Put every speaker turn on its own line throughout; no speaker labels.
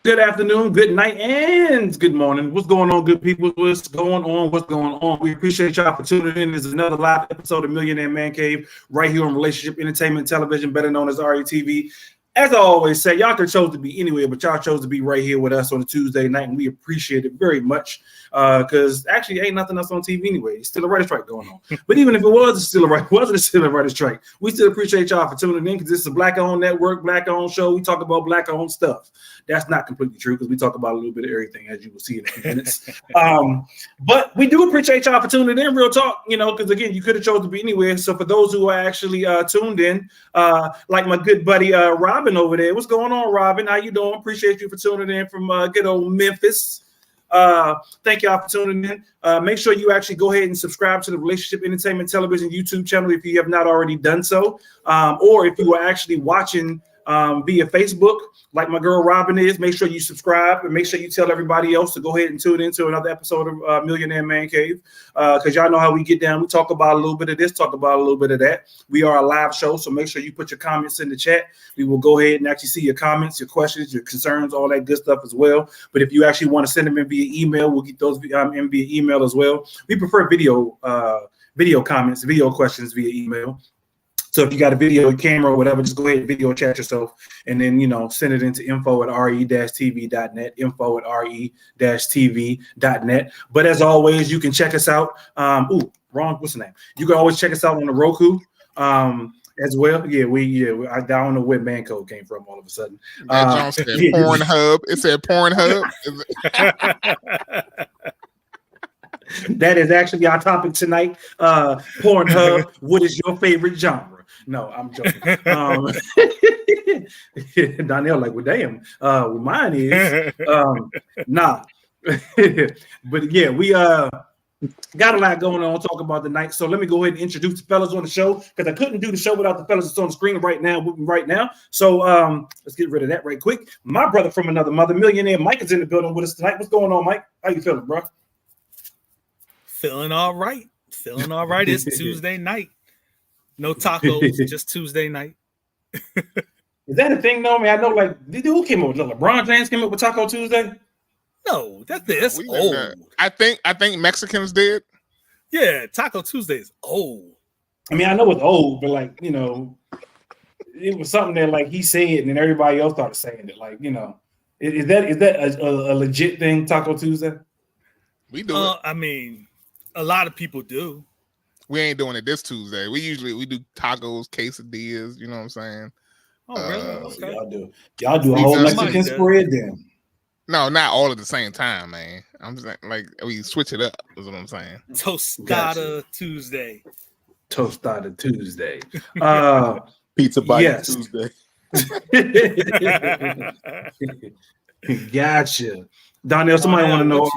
Good afternoon, good night, and good morning. What's going on, good people? What's going on? What's going on? We appreciate y'all for tuning in. This is another live episode of Millionaire Man Cave right here on Relationship Entertainment Television, better known as RETV. As I always say, y'all could chose to be anywhere, but y'all chose to be right here with us on a Tuesday night, and we appreciate it very much because actually ain't nothing else on TV anyway. It's still a writer's strike going on. But even if it wasn't still a writer's strike, we still appreciate y'all for tuning in because this is a Black-owned network, Black-owned show. We talk about Black-owned stuff. That's not completely true because we talk about a little bit of everything, as you will see in a few minutes. But we do appreciate y'all for tuning in, real talk, because, again, you could have chosen to be anywhere. So for those who are actually tuned in, like my good buddy Robin over there. What's going on, Robin? How you doing? Appreciate you for tuning in from good old Memphis. Thank y'all for tuning in. Make sure you actually go ahead and subscribe to the Relationship Entertainment Television YouTube channel if you have not already done so. Or if you are actually watching via Facebook, like my girl Robin is, make sure you subscribe and make sure you tell everybody else to go ahead and tune into another episode of Millionaire Man Cave, because y'all know how we get down. We talk about a little bit of this, talk about a little bit of that. We are a live show, so make sure you put your comments in the chat. We will go ahead and actually see your comments, your questions, your concerns, all that good stuff as well. But if you actually want to send them in via email, we'll get those in via email as well. We prefer video comments, video questions via email. So if you got a video camera or whatever, just go ahead and video chat yourself and then, send it into info@re-tv.net, info@re-tv.net. But as always, you can check us out. What's the name? You can always check us out on the Roku as well. I don't know where man code came from all of a sudden.
Pornhub. It said Pornhub.
That is actually our topic tonight. Pornhub. What is your favorite genre? No, I'm joking. Donnell, like, well, damn. Well, mine is nah. But yeah, we got a lot going on. Talk about the night. So let me go ahead and introduce the fellas on the show because I couldn't do the show without the fellas that's on the screen right now. So let's get rid of that right quick. My brother from another mother, Millionaire Mike, is in the building with us tonight. What's going on, Mike? How you feeling, bro?
Feeling all right. It's Tuesday night. No tacos, just Tuesday night.
Is that a thing, though? I mean, I know, like, who came up with LeBron James came up with Taco Tuesday?
No, that's old.
I think Mexicans did.
Yeah, Taco Tuesday is old.
I mean, I know it's old, but like, it was something that like he said, and then everybody else started saying it. Like, is that a legit thing, Taco Tuesday?
We do it.
I mean, a lot of people do.
We ain't doing it this Tuesday. We do tacos, quesadillas. You know what I'm saying?
Oh, really?
Okay. Y'all do a whole Mexican spread then.
No, not all at the same time, man. I'm just like we switch it up. Is what I'm saying.
Tostada Tuesday.
Tostada Tuesday.
Pizza bite Tuesday.
Gotcha. Donnell, somebody want to know.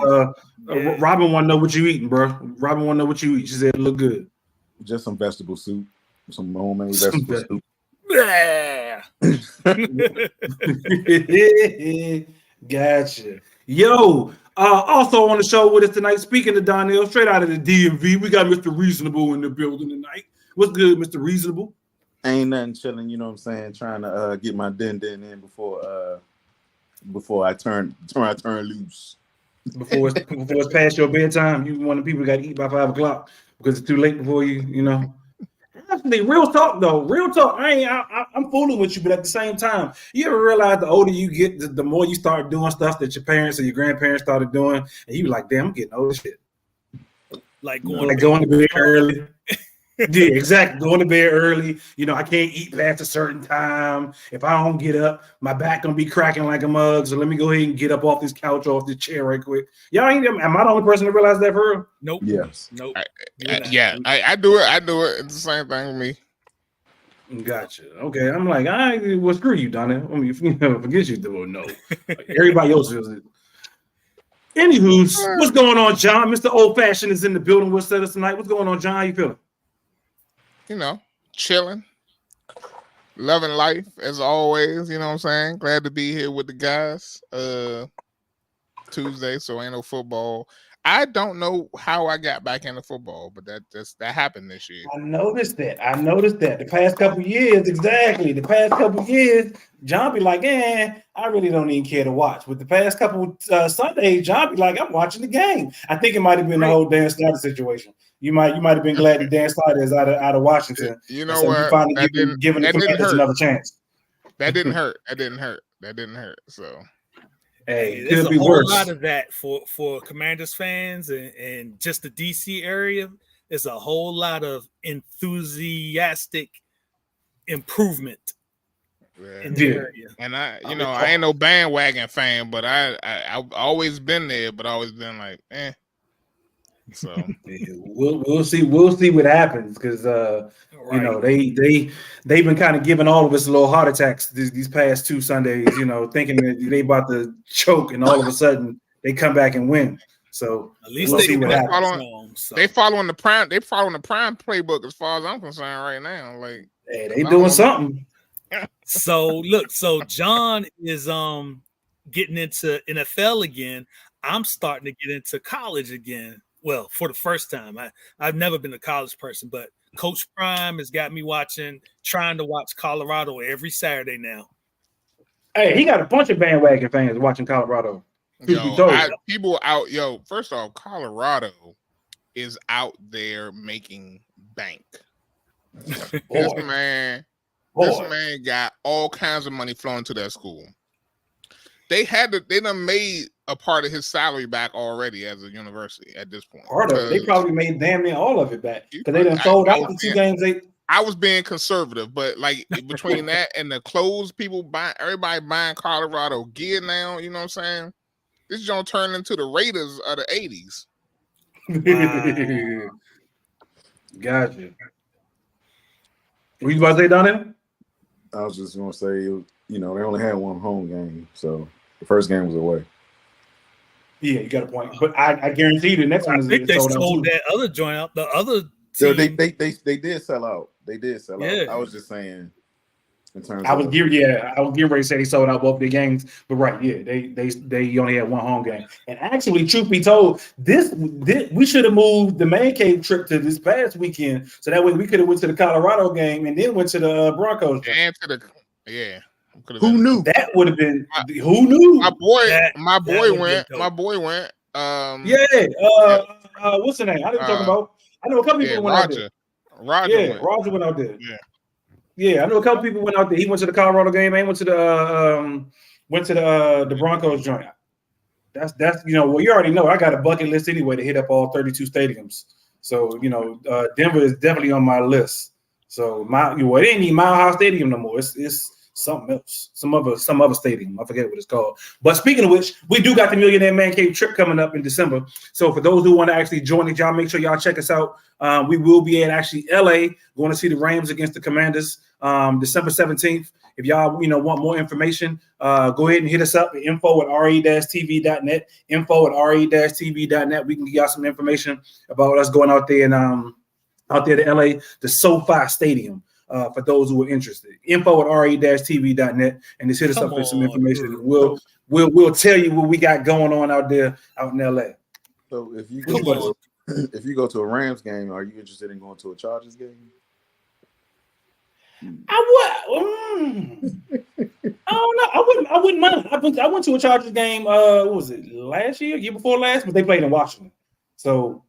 Robin want to know what you eating, bro. Robin want to know what you eat. She said it look good.
Just some vegetable soup, some homemade vegetable soup.
Gotcha. Yo, also on the show with us tonight, speaking of Donnell, straight out of the DMV, we got Mr. Reasonable in the building tonight. What's good, Mr. Reasonable?
Ain't nothing, chilling, you know what I'm saying? Trying to get my din in before I turn loose.
Before it's past your bedtime, you one of the people got to eat by 5 o'clock because it's too late before you. Actually, real talk though, I'm fooling with you, but at the same time, you ever realize the older you get, the more you start doing stuff that your parents or your grandparents started doing, and you like, damn, I'm getting old shit.
Like
going to bed early. Yeah, exactly. Going to bed early. I can't eat past a certain time. If I don't get up, my back gonna be cracking like a mug. So let me go ahead and get up off this couch, off this chair right quick. Am I the only person to realize that for real?
Nope.
Yes.
Nope.
I do it. It's the same thing with
me. Gotcha. Okay. I'm like, well, screw you, Donna. I mean, forget you, though. No. Everybody else feels it. Anywho, what's going on, John? Mr. Old Fashioned is in the building with us tonight. What's going on, John? How you feeling?
Chilling, loving life as always. You know what I'm saying? Glad to be here with the guys. Tuesday, so ain't no football. I don't know how I got back into football, but that happened this year.
I noticed that. The past couple years, exactly. The past couple years, John be like, I really don't even care to watch. But the past couple Sundays, John be like, I'm watching the game. I think it might have been the whole Dan Snyder situation. You might have been glad that Dan Snyder is out of Washington.
You know
so
what?
you finally giving the Commanders another chance.
That didn't hurt. That didn't hurt. So.
Hey,
there's
could
a
be
whole
worse.
lot of that for Commanders fans and just the DC area. There's a whole lot of enthusiastic improvement in the area.
And I ain't no bandwagon fan, but I've always been there, but always been like, So
we'll see what happens because you know they've been kind of giving all of us little heart attacks these past 2 Sundays, thinking that they about to choke, and all of a sudden they come back and win. So
at least
we'll see what happens.
They following the prime playbook as far as I'm concerned right now. Like,
hey, they doing something.
So John is getting into NFL again. I'm starting to get into college again. Well, for the first time. I've never been a college person, but Coach Prime has got me trying to watch Colorado every Saturday now.
Hey, he got a bunch of bandwagon fans watching Colorado.
People out, first off, Colorado is out there making bank. This man got all kinds of money flowing to that school. They done made a part of his salary back already as a university at this point.
They probably made damn near all of it back because they done sold out the 2 games.
I was being conservative, but like between that and the clothes, everybody buying Colorado gear now. You know what I'm saying? This is gonna turn into the Raiders of the '80s.
Wow. Gotcha. What you about to say, Donnie?
I was just gonna say, they only had 1 home game, so the first game was away.
Yeah, you got a point. But I guarantee you the next one is
sold that other joint out. The other team.
They did sell out. They did sell out. I was just saying in terms
I was getting ready to say they sold out both their games, but right, yeah, they only had 1 home game. And actually, truth be told, this we should have moved the man cave trip to this past weekend, so that way we could have went to the Colorado game and then went to the Broncos.
And to the
who knew
that would have been? Who knew?
My boy went.
What's the name? I didn't talk about. I know a couple people went out there. Roger went out there. Yeah, I know a couple people went out there. He went to the Colorado game and went to the Broncos joint. That's you already know I got a bucket list anyway to hit up all 32 stadiums. So Denver is definitely on my list. So it ain't even Mile High Stadium no more. It's something else, some other stadium. I forget what it's called. But speaking of which, we do got the Millionaire Man Cave trip coming up in December. So for those who want to actually join it, y'all make sure y'all check us out. We will be at actually LA going to see the Rams against the Commanders December 17th. If y'all want more information, go ahead and hit us up at info@re-tv.net. info@re-tv.net. We can give y'all some information about us going out there and out there to LA, the SoFi Stadium. For those who are interested, info@re-tv.net, and just hit us up with some information. We'll tell you what we got going on out there out in LA.
So if you go to a Rams game, are you interested in going to a Chargers game?
I don't know. I wouldn't mind. I went to a Chargers game. What was it, year before last? But they played in Washington. So,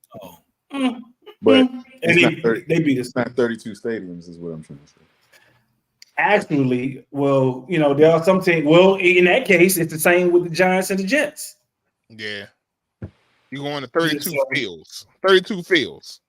but
they beat us.
It's not 32 stadiums, is what I'm trying to say.
Actually, there are some teams. Well, in that case, it's the same with the Giants and the Jets.
Yeah, you're going to 32 fields. 32 fields.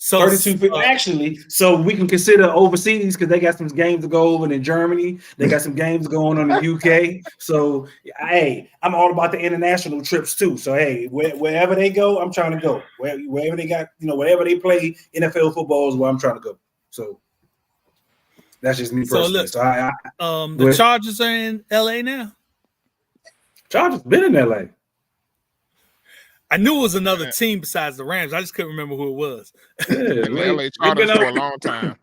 So 32 actually, so we can consider overseas because they got some games to go over in Germany. They got some games going on in the UK. So hey, I'm all about the international trips too. So hey, wherever they go, I'm trying to go. Wherever they got, wherever they play NFL football is where I'm trying to go. So that's just me personally.
The Chargers are in LA now.
Chargers been in LA.
I knew it was another team besides the Rams. I just couldn't remember who it was.
Yeah, LA Chargers for a long time.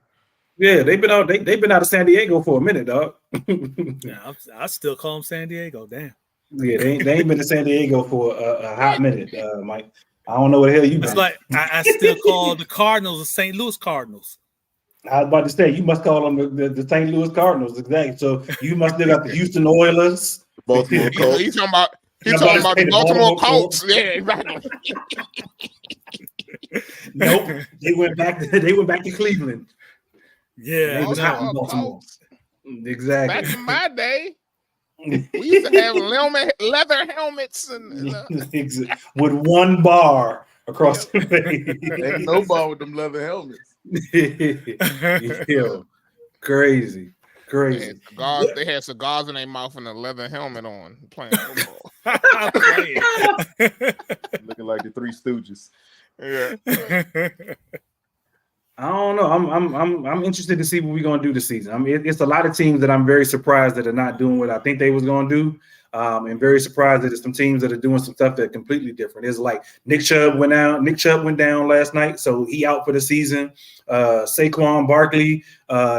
Yeah, they've been out. They've been out of San Diego for a minute, dog.
Yeah, I still call them San Diego. Damn.
Yeah, they ain't been to San Diego for a hot minute, Mike. I don't know what the hell you been.
It's like I still call the Cardinals the St. Louis Cardinals.
I was about to say you must call them the St. Louis Cardinals, exactly. So you must still got the Houston Oilers,
Baltimore Colts.
He's talking about the Baltimore Colts. Yeah, exactly.
Nope, they went back to Cleveland.
Yeah,
It was hot in Baltimore. Exactly.
Back in my day, we used to have leather helmets and
with one bar across the face.
Ain't no bar with them leather helmets.
Yo, crazy.
They had cigars in their mouth and a leather helmet on playing football.
Looking like the Three Stooges.
Yeah.
I don't know. I'm interested to see what we're gonna do this season. I mean, it's a lot of teams that I'm very surprised that are not doing what I think they was gonna do. And very surprised that there's some teams that are doing some stuff that are completely different. It's like Nick Chubb went down last night, so he out for the season. Saquon Barkley,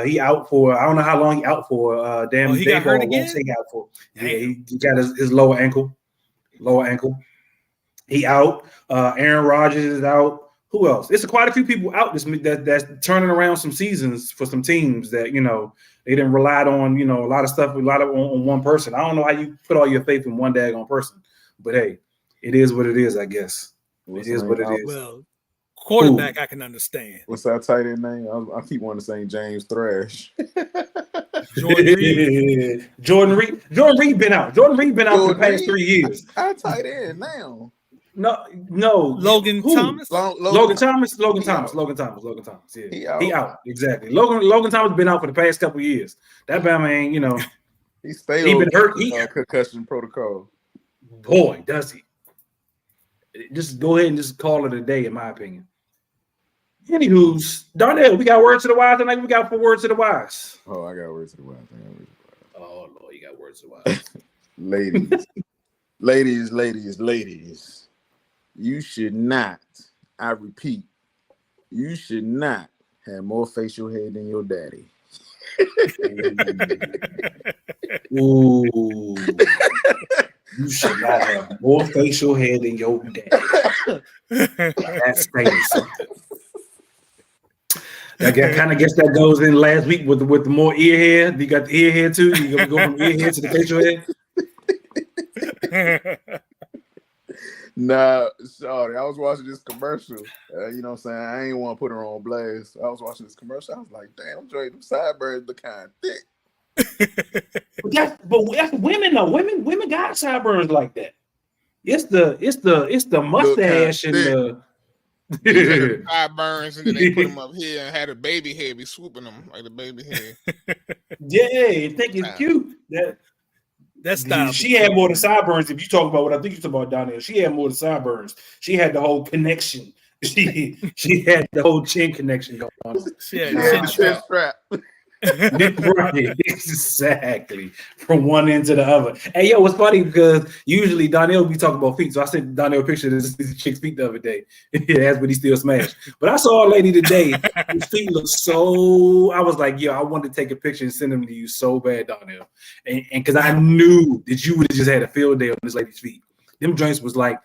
he out for, I don't know how long he out for.
He got hurt again?
He out for. Yeah, he got his lower ankle. He out. Aaron Rodgers is out. Who else? It's quite a few people out that's turning around some seasons for some teams that, they didn't rely on, a lot of stuff, on one person. I don't know how you put all your faith in one daggone person, but hey, it is what it is, I guess. It is what it is.
Well, quarterback, I can understand.
What's that tight end name? I keep wanting to say James Thrash.
Jordan Reed.
Jordan Reed been out. Jordan Reed been out for the past 3 years.
Our tight end now.
No.
Logan Thomas.
Logan Thomas. Yeah, he out. Exactly. Logan Thomas been out for the past couple of years. That man,
he stayed.
He been hurt.
Concussion protocol.
Boy, does he! Just go ahead and just call it a day, in my opinion. Anywho's, Darnell, we got words to the wise tonight. We got 4 words to the wise.
Oh, I got words to the wise.
Oh Lord, you got words to the
wise. Ladies. You should not, I repeat, you should not have more facial hair than your daddy.
Ooh. You should not have more facial hair than your daddy. That's saying something. I kind of guess that goes in last week with the more ear hair. You got the ear hair too. You gonna go from ear hair to the facial hair.
Nah, sorry. I was watching this commercial. You know what I'm saying? I ain't want to put her on blast. I was watching this commercial. I was like, damn, Dre, them sideburns look kind of thick.
but that's women though. Women got sideburns like that. It's the mustache and the
sideburns, and then they put them up here and had a baby hair be swooping them like the baby hair.
Yeah, you think it's cute.
That's style.
She had more than sideburns. If you talk about what I think you're talking about down there, she had more than sideburns. She had the whole connection. She had the whole chin connection going on.
She had chin strap.
Right, exactly. From one end to the other. Hey, yo, it's funny because usually Donnell be talking about feet. So I sent Donnell a picture of this chick's feet the other day. That's what he still smashed. But I saw a lady today whose feet look so. I was like, yo, I wanted to take a picture and send them to you so bad, Donnell. And because I knew that you would have just had a field day on this lady's feet. Them joints was like,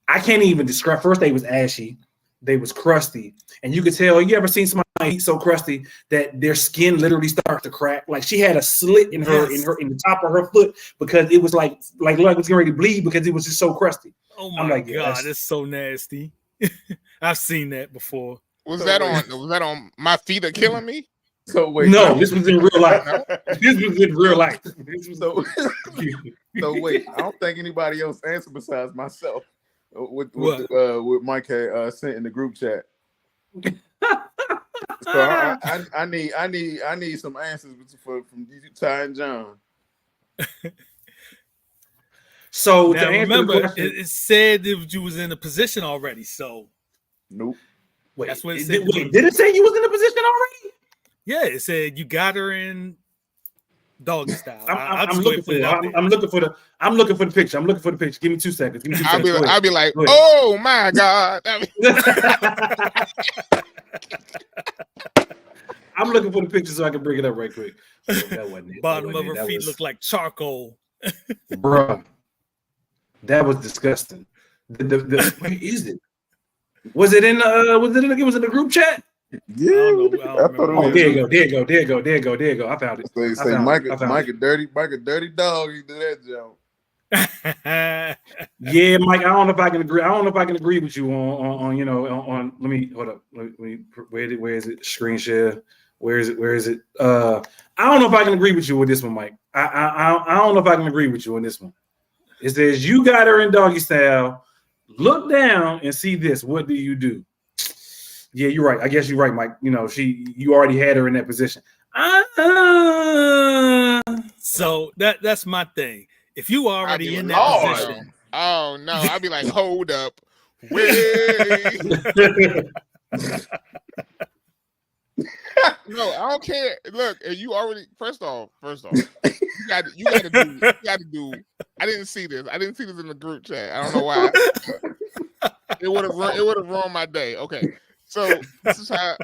I can't even describe. First, they was ashy. They was crusty, and you could tell. You ever seen somebody eat so crusty that their skin literally starts to crack? Like she had a slit in the top of her foot because it was like it was getting ready to bleed because it was just so crusty.
Oh my God, it's so nasty. I've seen that before.
Was that on My Feet Are Killing Me?
So wait,
no, this was in real life. This was in real life.
So wait, I don't think anybody else answered besides myself. With Mike had sent in the group chat. So I need some answers from Ty and John.
So
now, remember, it said that you was in a position already. So
nope.
Wait,
that's what it said.
Did it say you was in a position already?
Yeah, it said you got her in doggy style.
I'm looking for the picture. I'm looking for the picture. Give me 2 seconds.
I'll be like, oh my God.
I'm looking for the picture so I can bring it up right quick. That wasn't it.
Bottom of her feet look like charcoal.
Bruh. That was disgusting. Where is it? Was it in the group chat?
Yeah, I thought it was.
There you go. I found it.
Say Mike a dirty dog. He do that joke.
Yeah, Mike. I don't know if I can agree with you on let me hold up. Let me where is it? Screen share. Where is it? I don't know if I can agree with you with this one, Mike. I don't know if I can agree with you on this one. It says you got her in doggy style. Look down and see this. What do you do? Yeah, you're right. I guess you're right, Mike. You already had her in that position.
So that's my thing. If you already in that position,
oh no, I'd be like, hold up, wait. No, I don't care. Look, you already. First off, you got to do. I didn't see this. I didn't see this in the group chat. I don't know why. It would have ruined my day. Okay, so this is how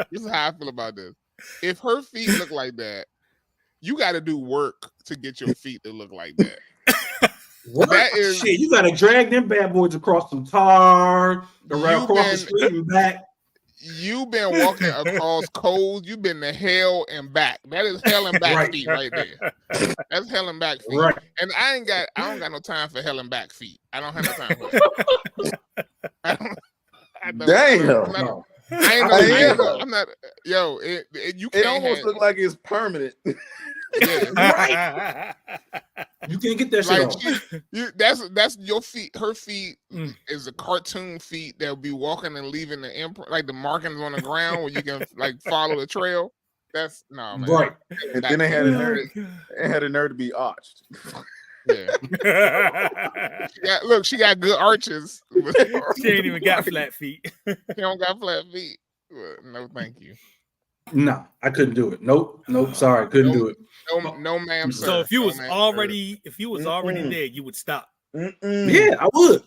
I feel about this. If her feet look like that, you got to do work to get your feet to look like that.
What? That is shit. You got to drag them bad boys across some tar, around across the street and back.
You've been walking across cold. You've been to hell and back. That is hell and back feet right there. That's hell and back feet. Right. And I don't got no time for hell and back feet. I don't have no time for that.
Damn.
I'm not. Yo, you can't.
It almost look like it's permanent.
Yeah.
Right. You can't get that shit
off. That's your feet. Her feet is a cartoon feet that will be walking and leaving the imprint, like the markings on the ground where you can like follow the trail. That's no man.
Right.
And then they had a nerve to be arched.
Yeah. She got good arches.
She ain't even got flat feet.
She don't got flat feet. No, thank you.
No, I couldn't do it. Nope. Sorry, couldn't do it.
No, ma'am. Sir.
So if you was already there, you would stop.
Yeah, I would.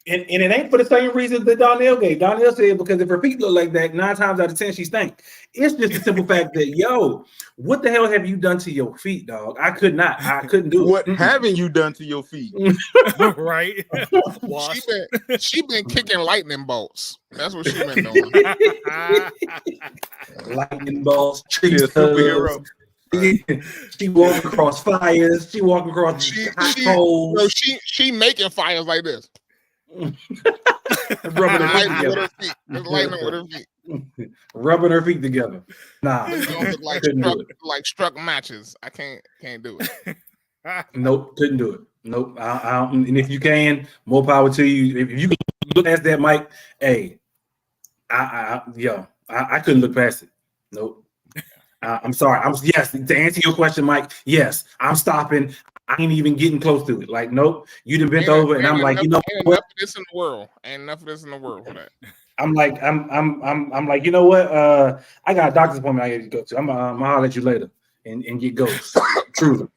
And it ain't for the same reasons that Donnell gave. Donnell said because if her feet look like that, 9 times out of 10 she stink. It's just a simple fact that what the hell have you done to your feet, dog? I couldn't do it.
What haven't you done to your feet?
Right.
She been kicking lightning bolts. That's what she been doing.
Lightning bolts, trees, superhero. She walking across fires. She walking across hot coals.
She making fires like this.
Rubbing her feet together. Nah,
like struck matches. I can't do it.
Nope, couldn't do it. Nope. And if you can, more power to you. If you can look past that, Mike, hey, I couldn't look past it. Nope. I'm sorry. Yes, to answer your question, Mike. Yes, I'm stopping. I ain't even getting close to it. Like, nope. You done bent over, and I'm like, what?
Ain't enough of this in the world. Ain't enough of this in the world for that.
I'm like, you know what? I got a doctor's appointment I got to go to. I'm gonna holler at you later and get ghosts. Truly.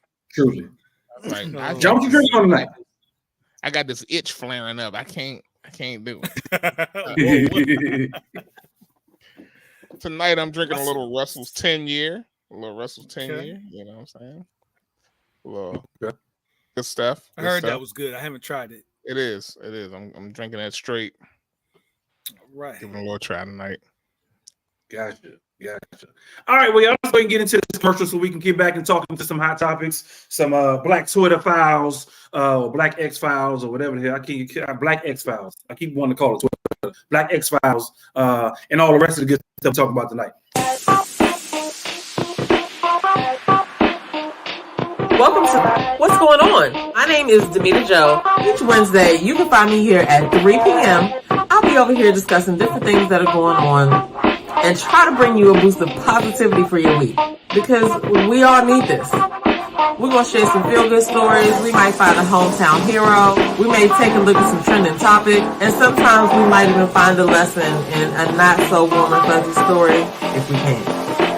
Right.
Jump your drink on tonight.
I got this itch flaring up. I can't do it. Tonight I'm drinking a little Russell's 10 year. You know what I'm saying? Well, good stuff.
I heard that was good. I haven't tried it.
It is. I'm drinking that straight.
All right.
Giving a little try tonight.
Gotcha. All right, well, y'all let's go and get into this commercial so we can get back and talk into some hot topics, some Black Twitter files, or Black X files, or whatever the hell. Black X files. I keep wanting to call it Twitter. Black X files, and all the rest of the good stuff we'll talk about tonight.
Welcome to What's Going On? My name is Demita Joe. Each Wednesday, you can find me here at 3 p.m. I'll be over here discussing different things that are going on and try to bring you a boost of positivity for your week because we all need this. We're going to share some feel-good stories. We might find a hometown hero. We may take a look at some trending topic. And sometimes we might even find a lesson in a not-so-warm and fuzzy story if we can.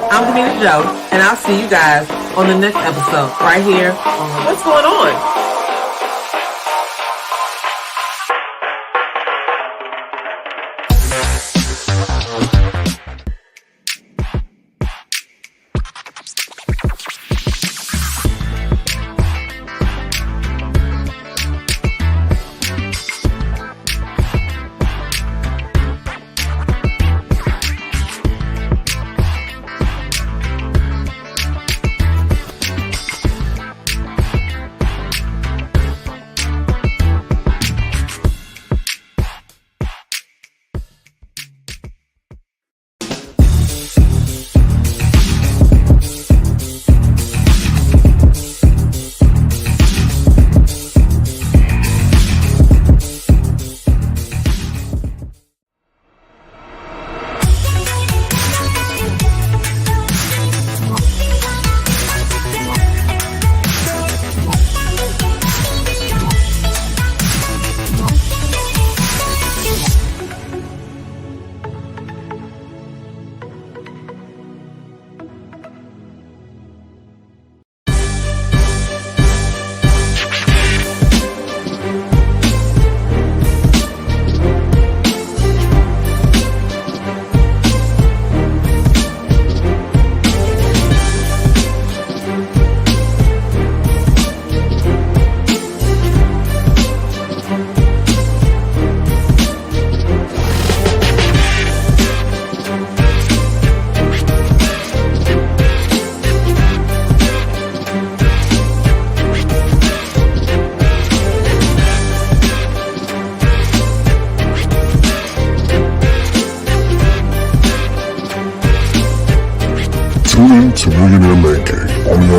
I'm Demita Joe, and I'll see you guys on the next episode right here on What's Going On?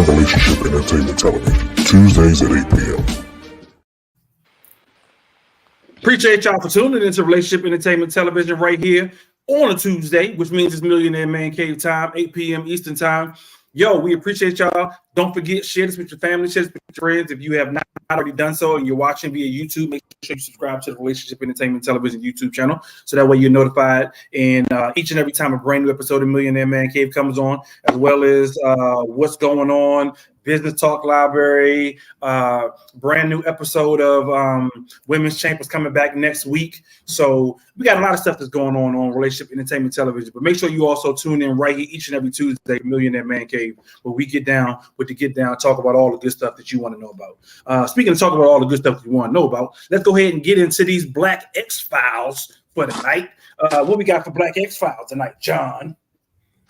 in Relationship Entertainment Television, Tuesdays at 8 p.m.
Appreciate y'all for tuning into Relationship Entertainment Television right here on a Tuesday, which means it's Millionaire Man Cave time, 8 p.m. Eastern time. Yo, we appreciate y'all. Don't forget, share this with your family, share this with your friends. If you have not already done so and you're watching via YouTube, make sure you subscribe to the Relationship Entertainment Television YouTube channel so that way you're notified. And each and every time a brand new episode of Millionaire Man Cave comes on, as well as what's going on, Business Talk Library, brand new episode of Women's Chambers coming back next week. So we got a lot of stuff that's going on Relationship Entertainment Television. But make sure you also tune in right here each and every Tuesday, Millionaire Man Cave, where we get down with the Get Down, talk about all the good stuff that you want to know about. Speaking of talking about all the good stuff that you want to know about, let's go ahead and get into these Black X-Files for tonight. What we got for Black X-Files tonight, John?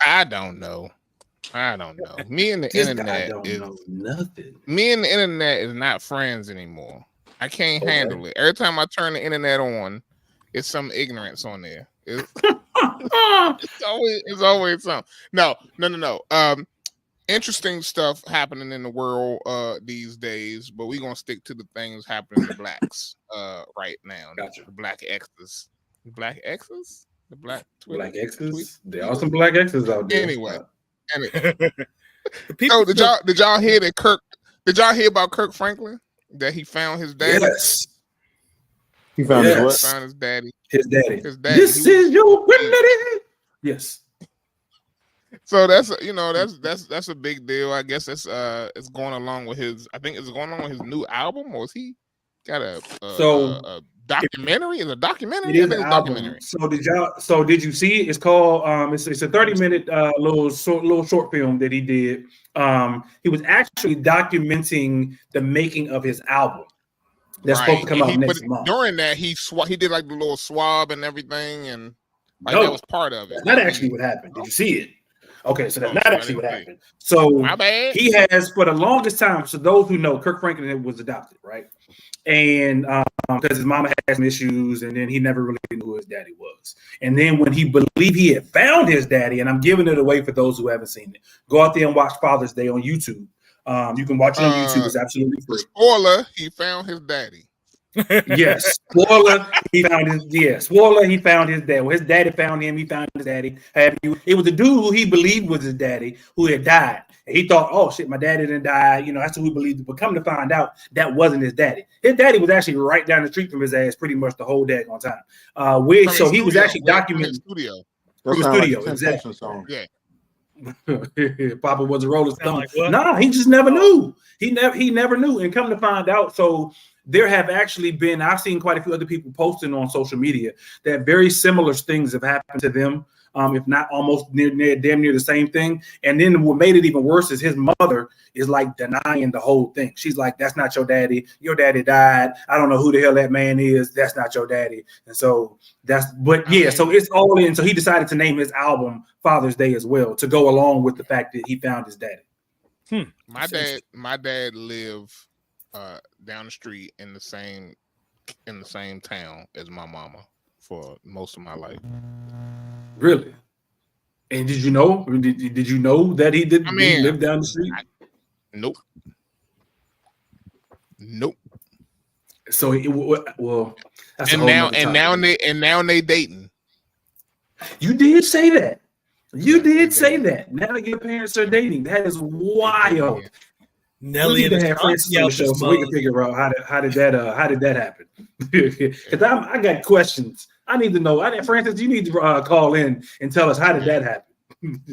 I don't know. Me and the internet is
nothing.
Me and the internet is not friends anymore. I can't handle it. Every time I turn the internet on, it's some ignorance on there. It's always something. No. Interesting stuff happening in the world these days, but we're gonna stick to the things happening to blacks right now.
Gotcha.
The Black X's. The Black X's? The Black Twitter,
Black X's?
tweet?
There are some Black X's out there.
Anyway. So did y'all hear that Kirk? Did y'all hear about Kirk Franklin? That he found his daddy?
Yes.
He found his what?
Found his daddy.
His daddy.
This
is your daddy. Yes.
So that's a big deal. I guess it's going along with his. I think it's going along with his new album, or is he got a documentary? Is a documentary?
It is an documentary. So did you see it? It's called it's a 30-minute little short film that he did. He was actually documenting the making of his album. That's supposed to come out next month.
During that, he did like the little swab and everything, and that was part of it.
Not actually what happened. Did you see it? Okay, so that's not actually what happened. So
my bad.
He has, for the longest time, so those who know, Kirk Franklin was adopted, right? And because his mama had some issues, and then he never really knew who his daddy was. And then when he believed he had found his daddy, and I'm giving it away for those who haven't seen it, go out there and watch Father's Day on YouTube. You can watch it on YouTube. It's absolutely free.
Spoiler, he found his daddy.
Yes. Spoiler, he found his dad. Well, his daddy found him, he found his daddy. It was the dude who he believed was his daddy who had died. And he thought, oh shit, my daddy didn't die. That's who he believed. But come to find out, that wasn't his daddy. His daddy was actually right down the street from his ass pretty much the whole daggone time. So he was actually documenting
studio.
From the studio, exactly.
Yeah.
Papa was a Rolling Stone.
Like
nah, he just never knew. He never knew. And come to find out, so there have actually been, I've seen quite a few other people posting on social media that very similar things have happened to them, if not almost damn near the same thing. And then what made it even worse is his mother is like denying the whole thing. She's like, that's not your daddy. Your daddy died. I don't know who the hell that man is. That's not your daddy. And so so it's all in. So he decided to name his album Father's Day as well, to go along with the fact that he found his daddy.
My dad lived down the street in the same town as my mama for most of my life.
Really? And did you know? Did you know that he did? He lived down the street?
Nope.
So that's
now they dating.
You did say that. You did say that. Now your parents are dating. That is wild.
Nelly
and have Francis on the show so we can figure out how did that happen? Because I got questions. I need to know. Francis, you need to call in and tell us how did that happen.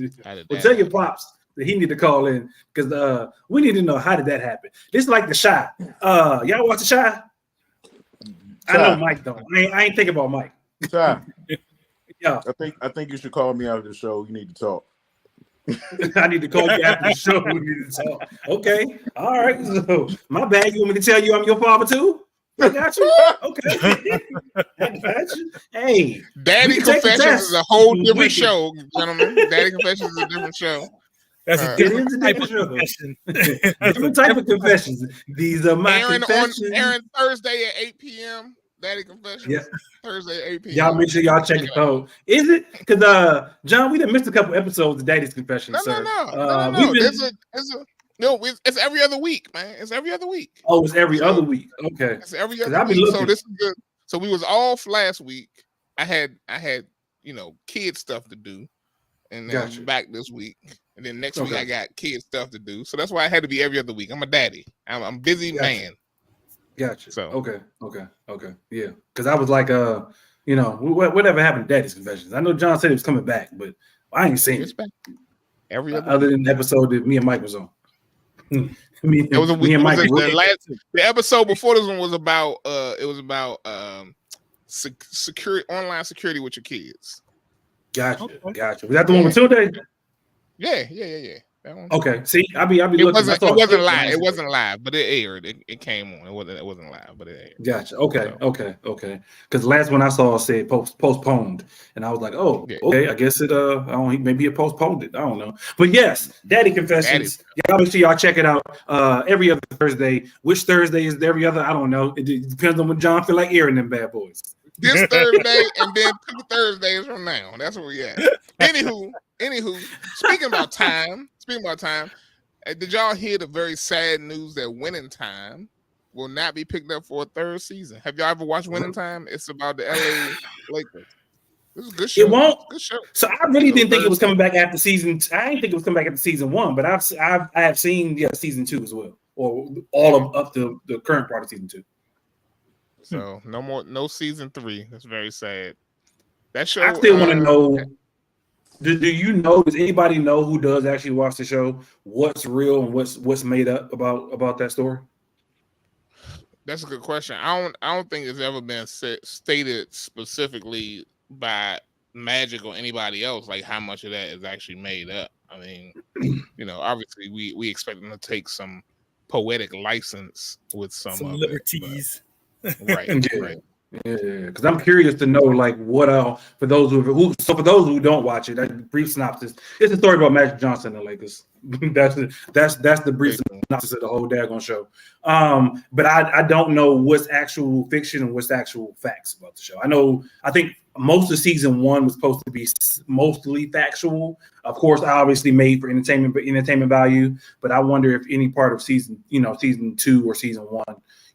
Tell your pops that he need to call in because we need to know how did that happen. This is like The Chi. Y'all watch The Chi? I know Mike though. I ain't thinking about Mike.
Chi.
Yeah.
I think you should call me out of the show. You need to talk.
I need to call you after the show. We need to talk. Okay. All right. So my bad. You want me to tell you I'm your father too? I got you. Okay. I got you. Hey.
Daddy Confessions is a whole different show, gentlemen. Daddy Confessions is a different show.
That's a different type of confession.
Different type of confessions. These are my confessions.
Aaron, Thursday at 8 p.m. Daddy Confessions. Yeah. Thursday at 8 p.m.
Y'all make sure y'all check it out. Is it? Because John, we done missed a couple episodes of Daddy's Confessions.
No. No, it's every other week, man. It's every other week.
Oh, it's every other week. Okay.
It's every
'Cause
other
I be
week. So
looking.
this is good. So we was off last week. I had kid stuff to do, and then
Gotcha.
back this week, and then next week
Okay.
I got kid stuff to do. So that's why I had to be every other week. I'm a daddy. I'm a busy
Gotcha.
man.
Gotcha.
So
Okay. Yeah. Because I was like, whatever happened to Daddy's Confessions? I know John said he was coming back, but I ain't seen
It's
it.
back every other
Other
week.
than the episode that me and Mike was on.
It was a week.
Me and Mike.
The episode before this one was about security, online security with your kids.
Gotcha.
Okay.
Gotcha. Was that the one with Tilde?
Yeah. That one.
Okay. See, I be
It
looking.
wasn't
I saw
live.
clips.
It wasn't live, but it aired. It came on. It wasn't live, but it aired.
Gotcha. Okay.
So,
Okay. Because the last one I saw said postponed, and I was like, oh,
Yeah.
okay. I guess it. Maybe it postponed it. I don't know. But yes, Daddy Confessions. Y'all make sure y'all check it out. Every other Thursday. Which Thursday is every other? I don't know. It depends on when John feel like airing them bad boys.
this Thursday and then 2 Thursdays from now. That's where we at. Anywho, speaking about time, did y'all hear the very sad news that Winning Time will not be picked up for a third season? Have y'all ever watched Winning Time? It's about the LA Lakers. This is a good show.
It won't.
Good show.
So I really didn't think it was coming back after season. I didn't think it was coming back after season 1, but I have seen season 2 as well, or all of up to the current part of season 2.
So no season 3. That's very sad. That show.
I still want to know. Do you know? Does anybody know who does actually watch the show? What's real and what's made up about that story?
That's a good question. I don't think it's ever been stated specifically by Magic or anybody else, like how much of that is actually made up. I mean, obviously we expect them to take some poetic license with some
liberties.
Right.
Yeah, because I'm curious to know, like, what for those who don't watch it, that brief synopsis. It's a story about Magic Johnson and the Lakers. that's the brief synopsis of the whole daggone show. But I don't know what's actual fiction and what's actual facts about the show. I think most of season 1 was supposed to be mostly factual. Of course, obviously made for entertainment value. But I wonder if any part of season 2 or season 1.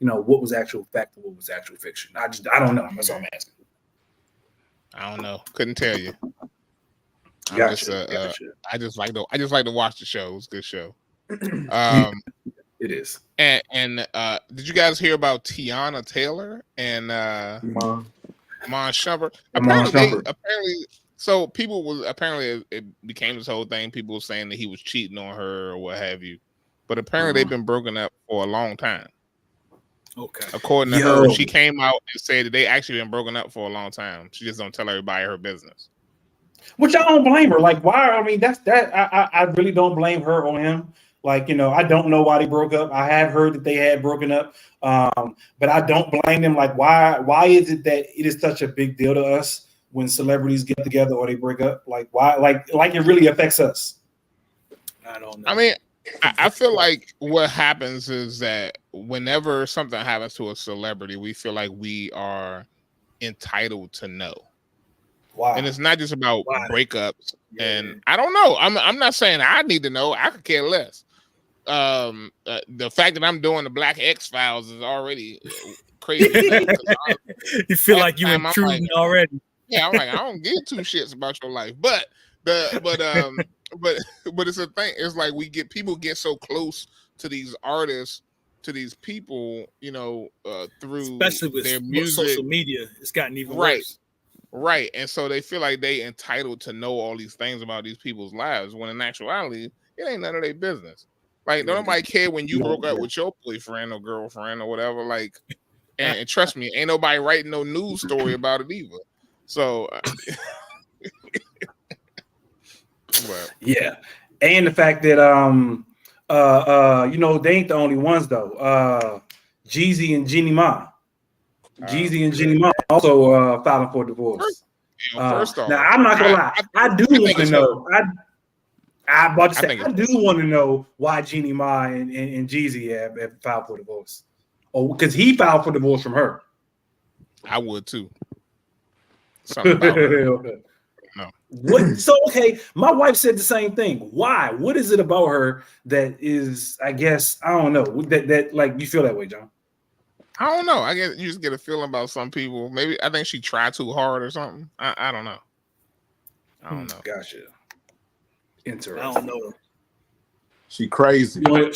What was actual fact and what was actual fiction. I don't know. That's all I'm asking.
I don't know. Couldn't tell you.
Gotcha.
I just like to watch the show. It's a good show.
It is.
And did you guys hear about Tiana Taylor and Mon Shumpert? Apparently, so people was it became this whole thing. People were saying that he was cheating on her or what have you. But apparently they've been broken up for a long time.
Okay.
According to her, she came out and said that they actually been broken up for a long time. She just don't tell everybody her business.
Which I don't blame her. Like, why? I mean, I really don't blame her or him. Like, I don't know why they broke up. I have heard that they had broken up. But I don't blame them. Like, why is it that it is such a big deal to us when celebrities get together or they break up? Like, why? Like it really affects us.
I don't know.
I mean, I feel like what happens is that whenever something happens to a celebrity, we feel like we are entitled to know.
Wow.
And it's not just about breakups. Yeah. And I don't know. I'm not saying I need to know. I could care less. The fact that I'm doing the Black X-Files is already crazy.
You feel like you intruding already.
Yeah, I'm like, I don't give 2 shits about your life. But it's a thing. It's like people get so close to these artists, to these people, through
especially with
their music,
social media. It's gotten even worse.
Right. And so they feel like they entitled to know all these things about these people's lives, when in actuality, it ain't none of their business. Like, nobody care when you broke up with your boyfriend or girlfriend or whatever. Like, and trust me, ain't nobody writing no news story about it either. So,
yeah, and the fact that they ain't the only ones though. Jeezy and Jeannie Ma. Jeezy and Jeannie Ma also filing for divorce.
First off,
now I'm not gonna lie. I do want to know. I do want to know why Jeannie Ma and Jeezy have filed for divorce. Oh, because he filed for divorce from her.
I would too. Something about her. No.
What? So okay, my wife said the same thing. Why? What is it about her that is? I guess I don't know. That like you feel that way, John?
I don't know. I guess you just get a feeling about some people. Maybe I think she tried too hard or something. I don't know. I don't know.
Gotcha. Interesting.
I don't know.
She crazy.
You know,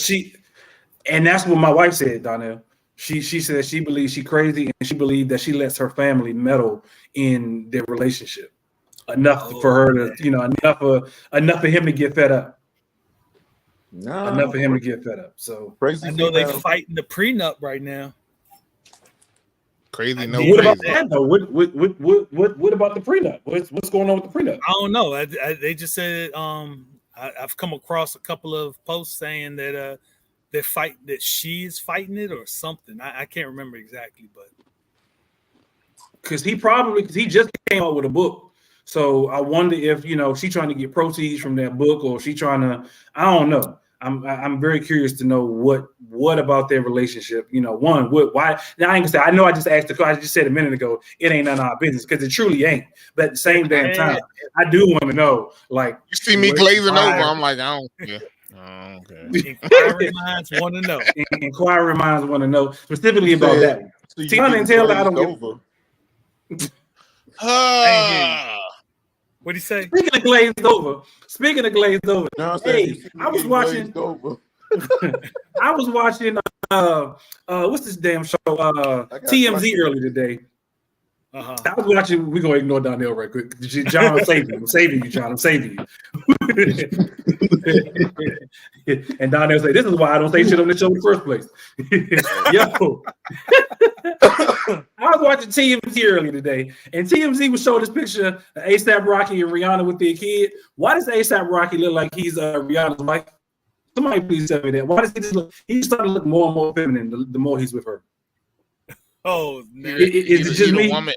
and that's what my wife said, Donnell. She said she believes she crazy, and she believed that she lets her family meddle in their relationship enough for her to, enough for him to get fed up.
No.
Enough for him to get fed up. So
crazy.
I know they fighting the prenup right now.
Crazy,
what about that though? What about the prenup? What's going on with the prenup?
I don't know. They just said I've come across a couple of posts saying that that she's fighting it or something. I can't remember exactly, but
because he just came out with a book. So I wonder if she's trying to get proceeds from that book, or she trying to. I don't know. I'm very curious to know what about their relationship. Why? Now I ain't gonna say. I know I just asked the question. I just said a minute ago. It ain't none of our business because it truly ain't. But at the same damn time, I do want to know. Like
you see me glazing over, I'm like I don't care. Oh, okay.
Inquiring minds want to know.
Inquiring minds want to know specifically about that. Tiana and Taylor, I don't
get. What'd he say?
Speaking of glazed over.
No,
hey, I was watching. I was watching. What's this damn show? TMZ earlier today. I was watching. We're gonna ignore Donnell right quick. John, I'm saving you. I'm saving you, John. I'm saving you. And Donnell say, "This is why I don't say shit on the show in the first place." Yo, I was watching TMZ earlier today, and TMZ was showing this picture of ASAP Rocky and Rihanna with their kid. Why does ASAP Rocky look like he's Rihanna's wife? Somebody please tell me that. Why does he just look? He's starting to look more and more feminine the more he's with her.
Oh, man.
Is it just me?
Woman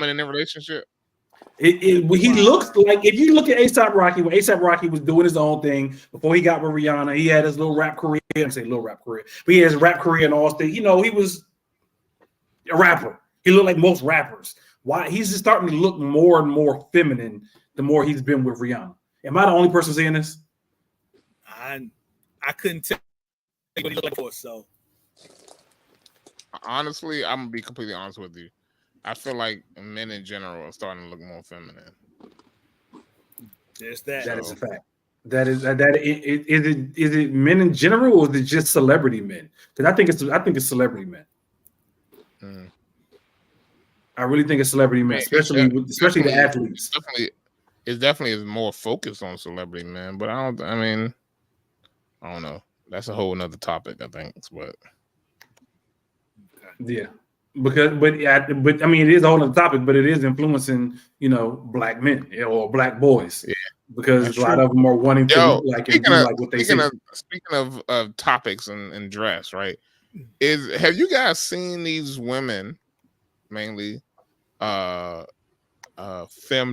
in a relationship.
He looks like, if you look at ASAP Rocky, when ASAP Rocky was doing his own thing before he got with Rihanna, he had his little rap career. I say little rap career, but he had his rap career in Austin. He was a rapper. He looked like most rappers. Why? He's just starting to look more and more feminine the more he's been with Rihanna. Am I the only person seeing this?
I couldn't tell what he looked like before, so.
Honestly, I'm gonna be completely honest with you. I feel like men in general are starting to look more feminine.
There's that.
That is a fact. Is it men in general, or is it just celebrity men? Because I think it's celebrity men. I really think it's celebrity men, especially the athletes.
It definitely is more focused on celebrity men, but I don't know. That's a whole nother topic, I think. But
yeah, but I mean, it is a whole other topic, but it is influencing, black men or black boys. Yeah, because a lot of them are wanting to look like and do like what they say.
Speaking of topics and dress, right? Have you guys seen these women, mainly femme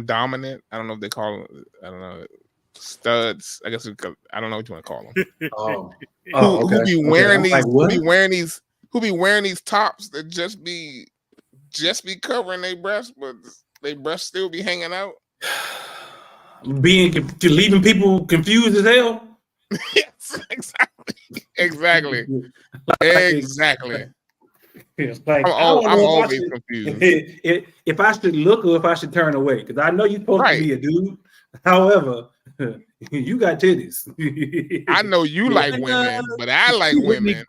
dominant? I don't know if they call them, I don't know, studs. I guess I don't know what you want to call them. Who be wearing these? Who be wearing these tops that just be covering their breasts, but their breasts still be hanging out?
Leaving people confused as hell.
Yes, exactly.
Like,
I'm always confused.
If I should look or if I should turn away, because I know you're supposed to be a dude. However, you got titties.
I know you like women, but I like women.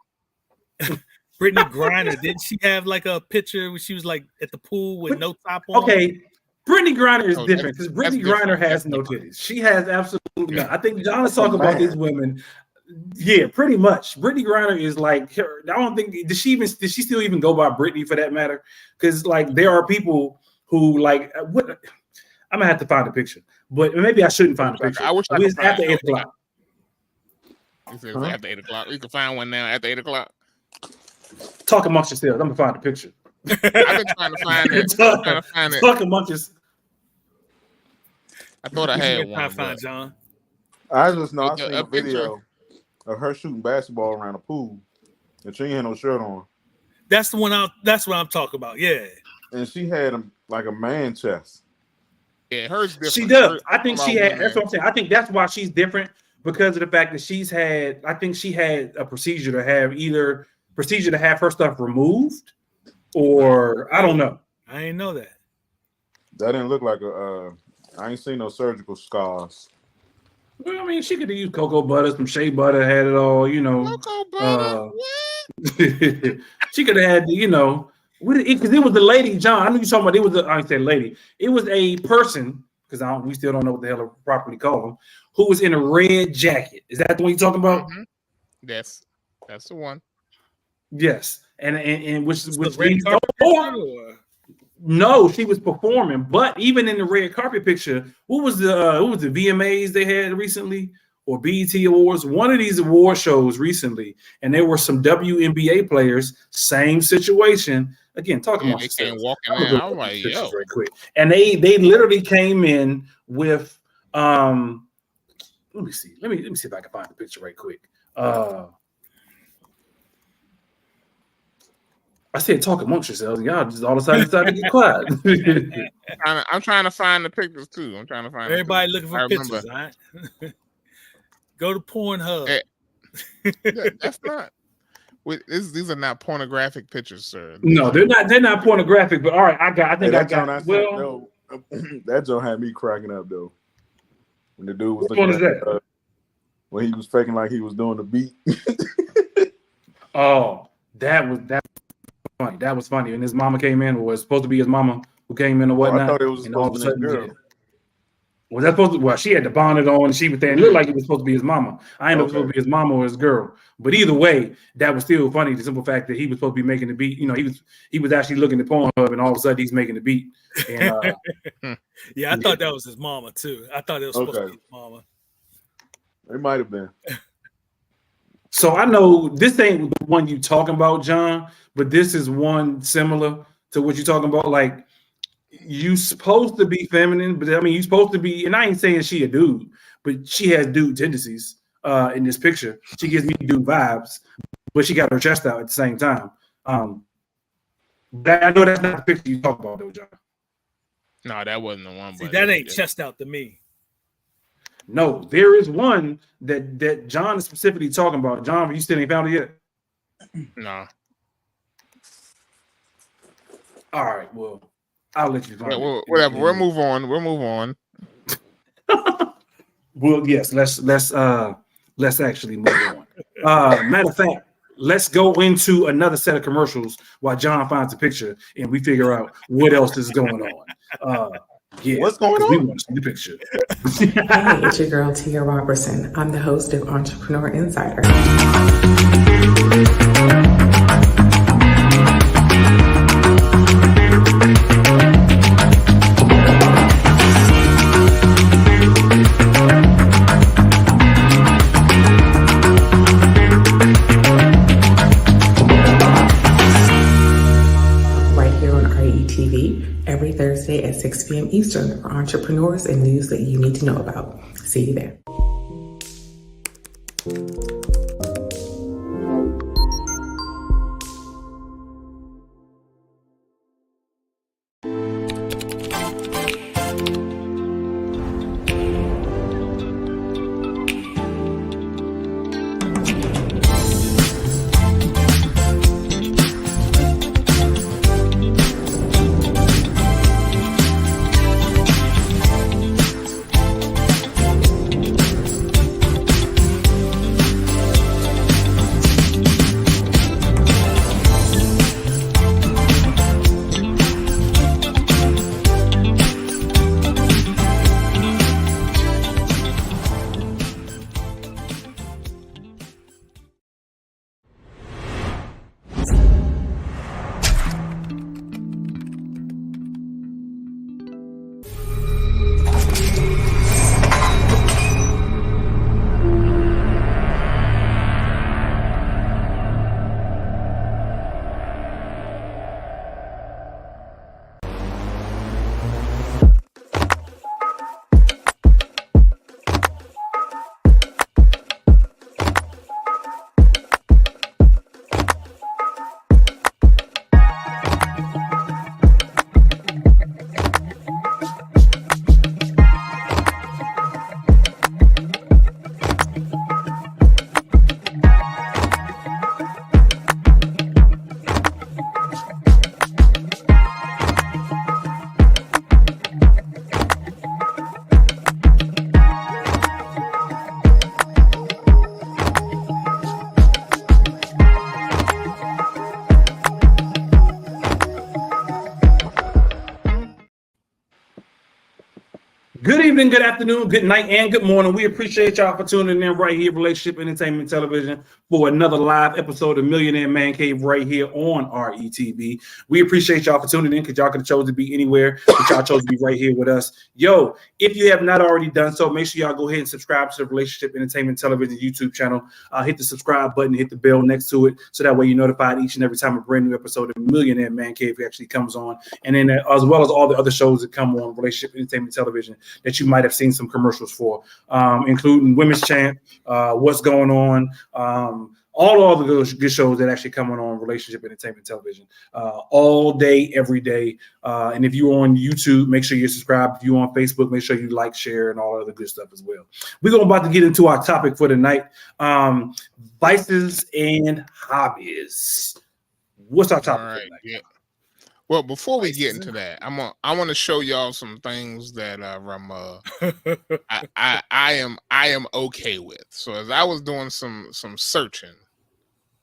Brittany Griner, didn't she have like a picture where she was like at the pool with no top on?
Okay, Brittany Griner is different because Brittany Griner has no titties. She has absolutely none. I think John is talking about these women. Yeah, pretty much. Brittany Griner is like her. I don't think did she still even go by Brittany for that matter? Because like there are people who like what. I'm gonna have to find a picture, but maybe I shouldn't find a picture.
I wish I could
after 8 o'clock.
After 8 o'clock, we can find one now. After 8 o'clock.
Talk amongst yourselves. I'm gonna find a picture.
I've been trying to find it.
Talk amongst yourselves.
I thought I had one.
Find John.
I just know I seen a video of her shooting basketball around a pool, and she ain't had no shirt on.
That's the one. That's what I'm talking about. Yeah.
And she had like a man chest.
Yeah, hers different.
She does.
Hers,
I think she had. That's what I'm saying. I think that's why she's different because of the fact that she's had. I think she had a procedure to have her stuff removed, or I don't know.
I ain't know that.
That didn't look like a. I ain't seen no surgical scars.
Well, I mean, she could have used cocoa butter, some shea butter, had it all,
Cocoa butter? What?
She could have had, because it was the lady, John. I knew you talking about. It was I said lady. It was a person because we still don't know what the hell to properly call him, who was in a red jacket. Is that the one you're talking about?
Mm-hmm. Yes, that's the one.
Yes, and which
red carpet
no, she was performing. But even in the red carpet picture, what was the VMAs they had recently or BET Awards? One of these award shows recently, and there were some WNBA players. Same situation. Again, talking about
they came walking in. I'm like, yo,
right quick, and they literally came in with let me see. Let me see if I can find the picture right quick. I said talk amongst yourselves. Y'all just all of a sudden decided to get quiet.
I'm trying to find the pictures too. I'm trying to find
everybody looking for pictures. All right? Go to Pornhub.
That's not. These are not pornographic pictures, sir.
No, they're not. They're not pornographic. But all right, I got.
That joke had me cracking up though. When the dude was
looking at that?
When he was faking like he was doing the beat.
Oh, that was funny. That was funny. And his mama came in, or was supposed to be his mama who came in or whatnot.
I thought it was supposed to be a girl.
Was that supposed to? Well, she had the bonnet on, and she was saying it looked like it was supposed to be his mama. I ain't know if it was supposed to be his mama or his girl. But either way, that was still funny. The simple fact that he was supposed to be making the beat. He was actually looking at Pornhub, and all of a sudden he's making the beat. And,
yeah, I thought that was his mama too. I thought it was supposed to be his mama.
It might have been.
So I know this ain't the one you talking about, John, but this is one similar to what you're talking about. Like, you supposed to be feminine, but I mean, you supposed to be, and I ain't saying she a dude, but she has dude tendencies in this picture. She gives me dude vibes, but she got her chest out at the same time. But I know that's not the picture you talk about, though, John.
No, that wasn't the one.
See, that ain't chest out to me.
No, there is one that John is specifically talking about. John, you still ain't found it yet?
No.
All right, well, I'll let you find it.
Whatever. We'll move on.
Well, yes, let's actually move on. Matter of fact, let's go into another set of commercials while John finds a picture and we figure out what else is going on. Yeah,
what's going on?
We want to see the picture.
Hey, it's your girl Tia Robertson. I'm the host of Entrepreneur Insider. Right here on RETV. Every Thursday at 6 p.m. Eastern for entrepreneurs and news that you need to know about. See you there.
Good evening, good afternoon, good night, and good morning. We appreciate y'all for tuning in right here, Relationship Entertainment Television, for another live episode of Millionaire Man Cave right here on RETV. We appreciate y'all for tuning in because y'all could have chosen to be anywhere, but y'all chose to be right here with us. Yo, if you have not already done so, make sure y'all go ahead and subscribe to the Relationship Entertainment Television YouTube channel. Hit the subscribe button, hit the bell next to it, so that way you're notified each and every time a brand new episode of Millionaire Man Cave actually comes on. And then as well as all the other shows that come on Relationship Entertainment Television that you might have seen some commercials for, including Women's Champ, What's Going On, all the good shows that actually come on Relationship Entertainment Television all day, every day. And if you're on YouTube, make sure you're subscribed. If you're on Facebook, make sure you like, share, and all other good stuff as well. We're about to get into our topic for tonight, vices and hobbies. What's our topic for tonight? Yeah.
Well, before we get into that, I want to show y'all some things that I am okay with. So as I was doing some searching,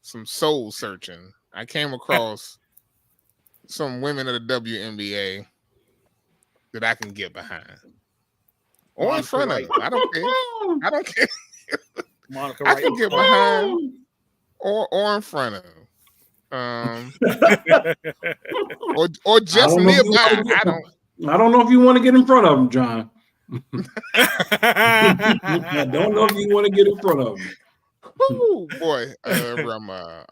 some soul searching, I came across some women of the WNBA that I can get behind. Or in front of. I don't care.
Monica
I can get behind or in front of. Or just nearby.
I don't know if you want to get in front of them, John. I don't know if you want to get in front of them.
Oh boy,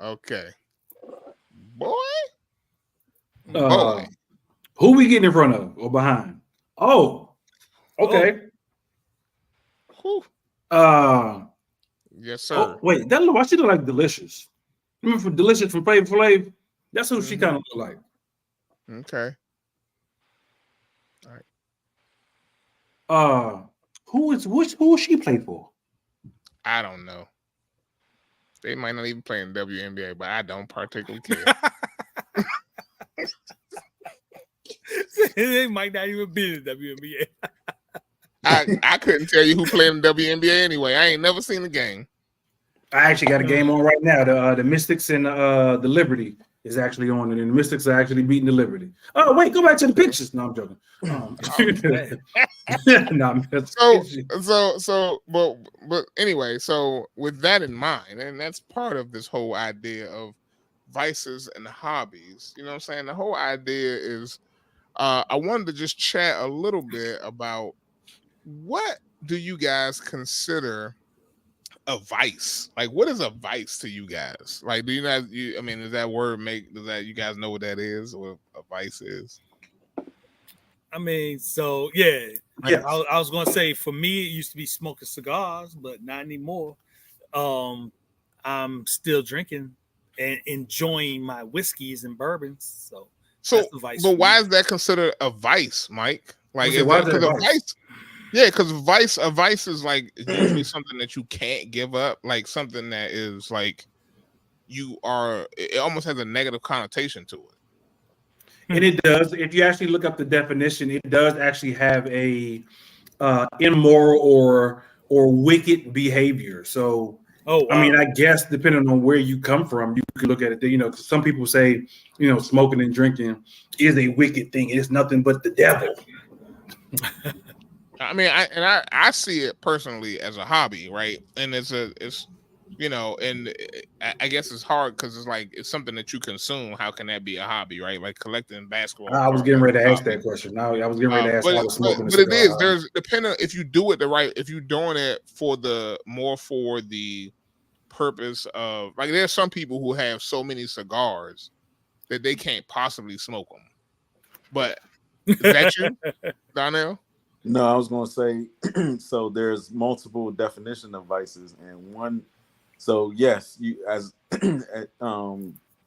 okay, boy.
Who we getting in front of or behind? Oh, okay.
Yes, sir.
Oh, wait, why she look like Delicious? Remember from Delicious from Flavor Flav? That's who she kind of look like.
Okay. All
right. Who she play for?
I don't know. They might not even play in WNBA, but I don't particularly care.
They might not even be in the WNBA.
I couldn't tell you who played in WNBA anyway. I ain't never seen the game.
I actually got a game on right now. The Mystics and the Liberty is actually on, and the Mystics are actually beating the Liberty. Oh, wait, go back to the pictures. No, I'm joking.
But anyway, so with that in mind, and that's part of this whole idea of vices and hobbies. You know what I'm saying? The whole idea is, I wanted to just chat a little bit about what do you guys consider a vice? Like, what is a vice to you guys? Like, do you guys? Does that word you guys know what that is, or what a vice is?
So yeah. Yes. I was gonna say for me, it used to be smoking cigars, but not anymore. I'm still drinking and enjoying my whiskeys and bourbons. So that's a vice.
But why is that considered a vice, Mike? Like, because a vice? Yeah, because a vice is like usually something that you can't give up, like something that is like it almost has a negative connotation to it.
And it does. If you actually look up the definition, it does actually have a immoral or wicked behavior. So, wow. I guess depending on where you come from, you could look at it. Cause some people say, smoking and is a wicked thing. It's nothing but the devil.
I see it personally as a hobby, right? And it's and I guess it's hard because it's something that you consume. How can that be a hobby, right? Like collecting basketball.
I was getting ready to ask that question. Now I was getting ready to ask why I was smoking.
But it is. There's depending if you do it if you're doing it for the purpose of, like, there's some people who have so many cigars that they can't possibly smoke them. But is that you, Donnell?
No, I was going to say, so there's multiple definition of vices, and one, so yes, you as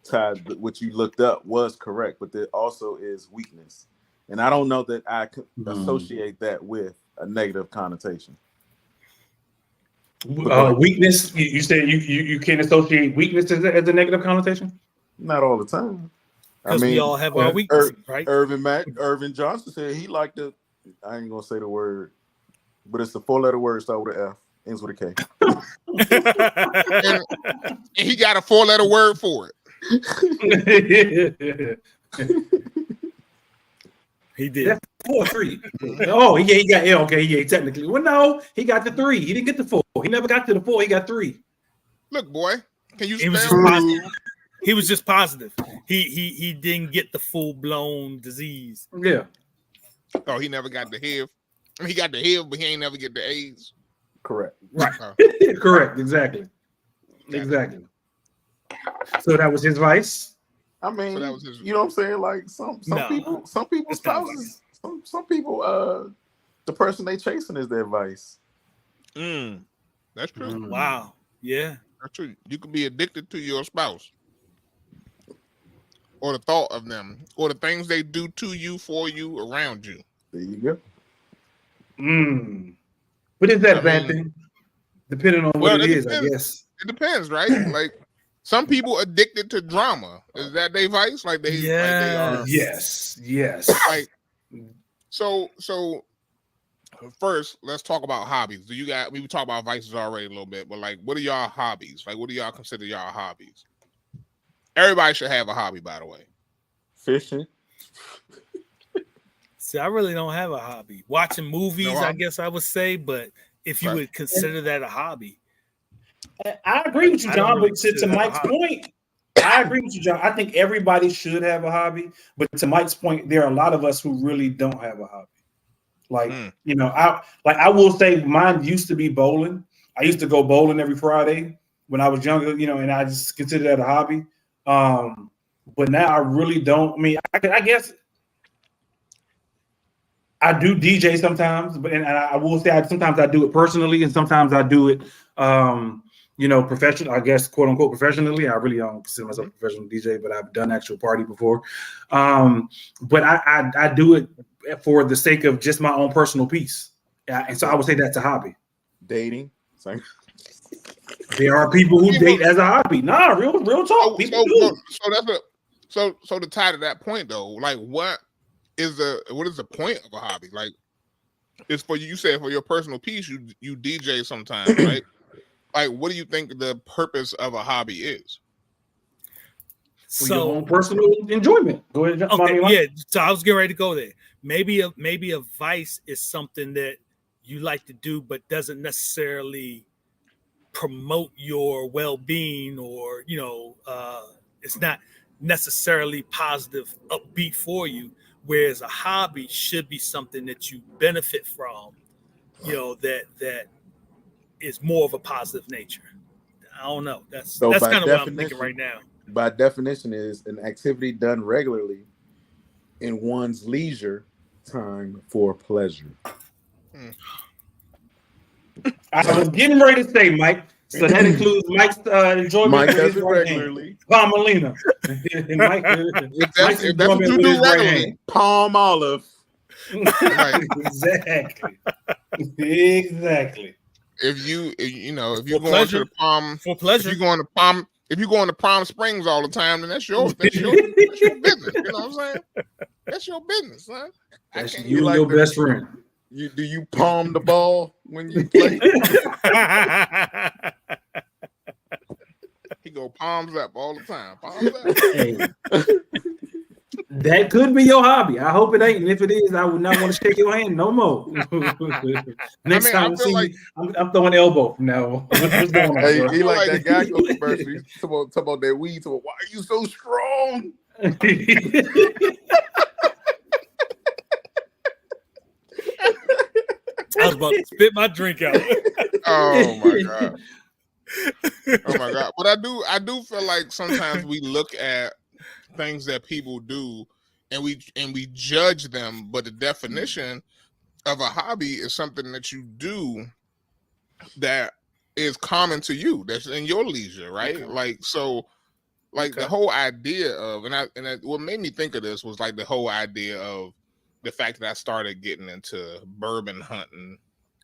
Todd, what you looked up was correct, but there also is weakness, and I don't know that I could associate that with a negative connotation.
Weakness? You said you can't associate weakness as a negative connotation?
Not all the time.
Because we all have our weaknesses, right?
Irvin Johnson said he liked to. I ain't gonna say the word, but it's a 4-letter word, start with an F, ends with a
K. and he got a 4-letter word for it.
He did.
4 or 3. Oh, yeah, he got okay, yeah, technically. Well, no, he got the 3. He didn't get the 4. He never got to the 4. He got 3.
Look, boy, can you
He was just
spell?
positive. He was just positive. He didn't get the full blown disease.
Yeah.
Oh, he never got the HIV. I mean, he got the HIV, but he ain't never get the AIDS.
Correct.
Right.
Oh.
Correct. Exactly. Exactly. So that was his vice.
I mean,
So that was his-
you know what I'm saying? Like some
No.
people's
It's not
spouses, some people, the person they chasing is their vice.
That's true.
Wow. Yeah.
That's true. You can be addicted to your spouse, or the thought of them, or the things they do to you, for you, around you.
There you go.
But is that a bad thing? Depending on what it is, I guess.
It depends, right? Like some people addicted to drama. Is that their vice? Like they, like they are.
Yes.
Like so. First, let's talk about hobbies. Do you got? We talked about vices already a little bit, but like, what are y'all hobbies? Like, what do y'all consider y'all hobbies? Everybody should have a hobby, by the way.
Fishing.
See, I really don't have a hobby. Watching movies, I guess I would say, but if you would consider that a hobby.
I agree with you, John, but to Mike's point, I agree with you, John. I think everybody should have a hobby, but to Mike's point, there are a lot of us who really don't have a hobby. Like, you know, I will say mine used to be bowling. I used to go bowling every Friday when I was younger, you know, and I just consider that a hobby. But now I really don't. I mean, I guess I do DJ sometimes, but and I will say sometimes I do it personally, and sometimes I do it, you know, professional. I guess quote unquote professionally. I really don't consider myself a professional DJ, but I've done actual party before. But I do it for the sake of just my own personal peace, and so I would say that's a hobby.
Dating.
There are people who date as a hobby. Nah, real talk. People do.
So to tie to that point though, like what is the point of a hobby? Like it's for you said for your personal peace, you DJ sometimes, right? Like what do you think the purpose of a hobby is?
For your own personal enjoyment. Go ahead.
Okay, yeah. So I was getting ready to go there. Maybe a vice is something that you like to do, but doesn't necessarily promote your well-being, or you know, it's not necessarily positive, upbeat for you. Whereas a hobby should be something that you benefit from, you know, that is more of a positive nature. I don't know. That's kind of what I'm thinking right now.
By definition, is an activity done regularly in one's leisure time for pleasure.
I was getting ready to say, Mike. So that includes Mike's enjoyment.
Mike
with
does
his
it
right
regularly.
Palmelina.
If that's what you do regularly,
palm olive.
right.
Exactly.
If you
For
go
pleasure.
to the Palm
For pleasure.
if you go into Palm Springs all the time, then that's your business. You know what I'm saying? That's your business, son.
That's you and your best friend.
Do you palm the ball when you play?
He go palms up all the time. Palms up.
Hey, that could be your hobby. I hope it ain't. And if it is, I would not want to shake your hand no more. Next time you see me, I'm throwing elbow from now on. What's going on,
Hey,
bro?
he like that guy commercial. He's talking about that weed. Why are you so strong?
I was about to spit my drink out.
Oh my god. Oh my god. But I do feel like sometimes we look at things that people do and we judge them, but the definition of a hobby is something that you do that is common to you, that's in your leisure, right? Okay. Like so like the whole idea of what made me think of this was like the whole idea of the fact that I started getting into bourbon hunting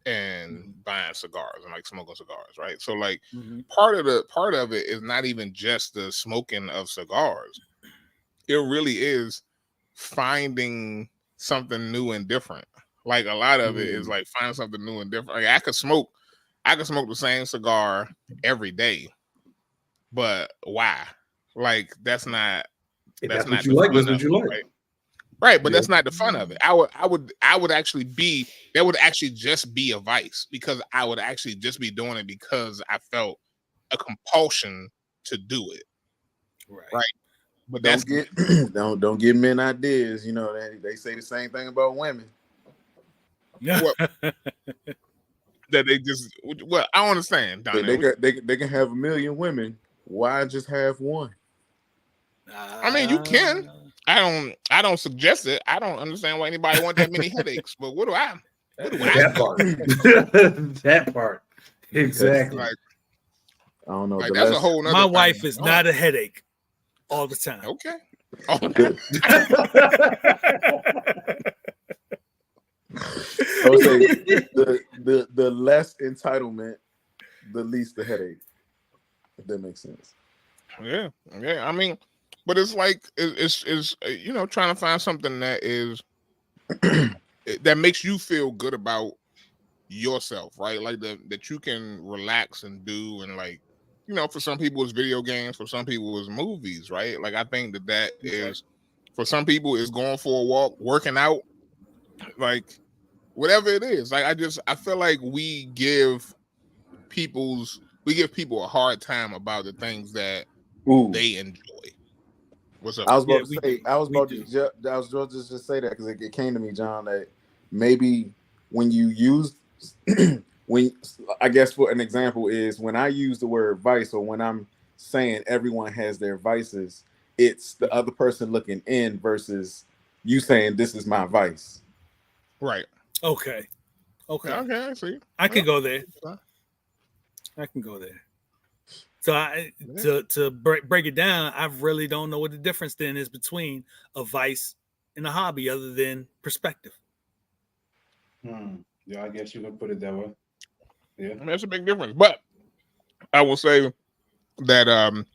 and buying cigars and like smoking cigars, right? So like part of it is not even just the smoking of cigars. It really is finding something new and different. Like a lot of it is like finding something new and different. Like I could smoke the same cigar every day, but why? Like that's not
what you like. That's what you like.
Right? Right, but that's not the fun of it. I would actually be, that would actually just be a vice, because I would actually just be doing it because I felt a compulsion to do it. Right. But
don't give men ideas. You know, they say the same thing about women.
What, that they just, well, I don't understand.
They can have 1 million women. Why just have one?
I mean, you can. I don't suggest it. I don't understand why anybody want that many headaches. But what do I?
That part. That part. Exactly.
Like,
I don't know.
Like, that's a whole nother
My
thing.
wife is not a headache all the time.
Okay.
I would say the less entitlement, the least the headache. If that makes sense.
Yeah. I mean, but it's like it's you know, trying to find something that is that makes you feel good about yourself, right? Like that you can relax and do, and like, you know, for some people it's video games, for some people it's movies, right? Like, I think that is, for some people it's going for a walk, working out, like whatever it is. Like, I feel like we give people a hard time about the things that they enjoy. What's up?
I was about to just say that because it came to me, John, that maybe when you use when, I guess for an example is when I use the word vice, or when I'm saying everyone has their vices, it's the other person looking in versus you saying this is my vice.
Right.
Okay.
I see.
I can go there. So to break it down, I really don't know what the difference then is between a vice and a hobby, other than perspective.
Yeah, I guess you can put it that way. Yeah,
I mean, that's a big difference. But I will say that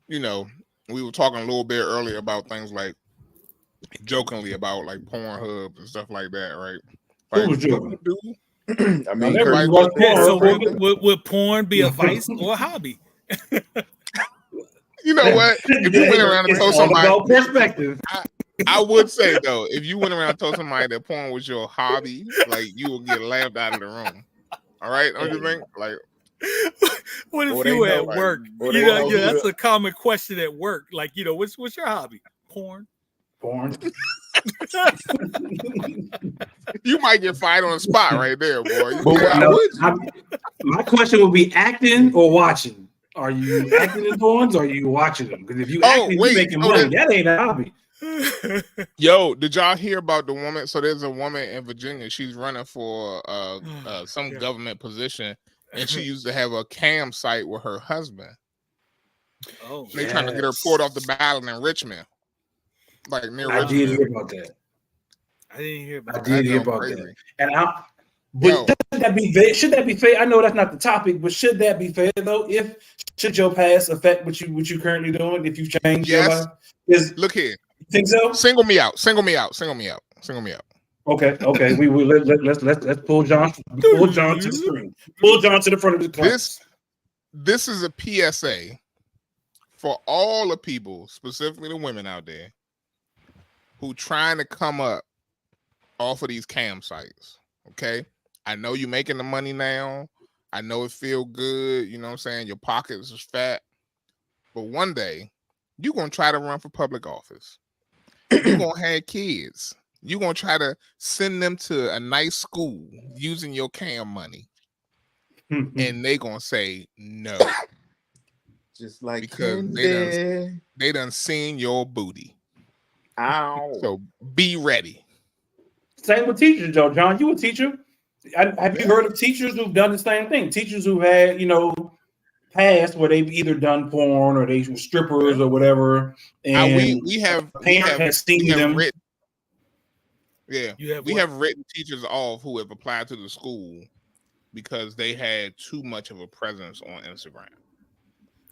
you know, we were talking a little bit earlier about things like, jokingly, about like Pornhub and stuff like that, right? Like,
who was joking?
I mean,
So would porn be a vice or a hobby?
You know what? If you went around and told somebody,
about perspective.
I would say though, if you went around and told somebody that porn was your hobby, like, you will get laughed out of the room. All right, don't you think? Like,
what if you were at work? You know, that's a common question at work. Like, you know, what's your hobby? Porn.
You might get fired on the spot right there, boy.
My question would be acting or watching. Are you acting in porns, or are you watching them? Because if you acting, you making money. That ain't a hobby.
Yo, did y'all hear about the woman? So there's a woman in Virginia. She's running for some government position, and she used to have a cam site with her husband.
Oh,
they trying to get her pulled off the ballot in Richmond, like near Richmond.
I did hear about that.
I didn't hear about.
I did hear about that. And should that be fair? I know that's not the topic, but should that be fair though? Should your past affect what you currently doing? If you change your life,
look here.
You think so?
Single me out.
Okay. Let's pull John to the screen. Pull John to the front of the class.
This is a PSA for all the people, specifically the women out there, who trying to come up off of these cam sites. Okay, I know you're making the money now. I know it feel good. You know what I'm saying? Your pockets is fat. But one day, you're going to try to run for public office. You're going to have kids. You're going to try to send them to a nice school using your cam money. And they going to say no.
Just like
because they done seen your booty.
Ow.
So be ready.
Same with teachers, Joe. John, you a teacher. Have you heard of teachers who've done the same thing? Teachers who had, past where they've either done porn or they were strippers or whatever. And
we have written. Yeah, we have written teachers off who have applied to the school because they had too much of a presence on Instagram.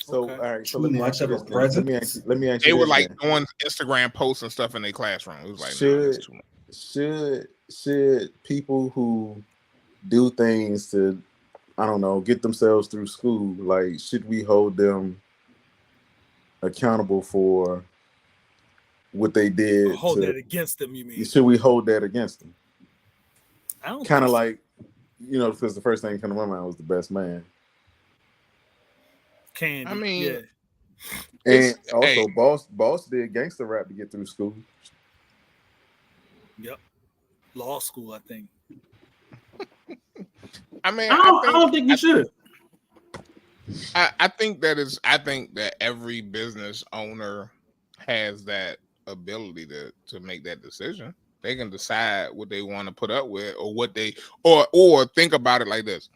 So, all right. So
too much of a presence.
Let me ask
you. They
were
like doing Instagram posts and stuff in their classroom. It was like,
that's too much. Should people who do things to, I don't know, get themselves through school, like, should we hold them accountable for what they did.
Hold that against them, you mean?
Should we hold that against them?
I don't
kind of
think so.
like, because the first thing that came to my mind was The Best Man.
Candy.
I mean,
yeah.
And also, Boss did gangster rap to get through school.
Yep. Law school, I think.
I mean,
I don't think you should.
I think that every business owner has that ability to make that decision. They can decide what they want to put up with, or what they or think about it like this.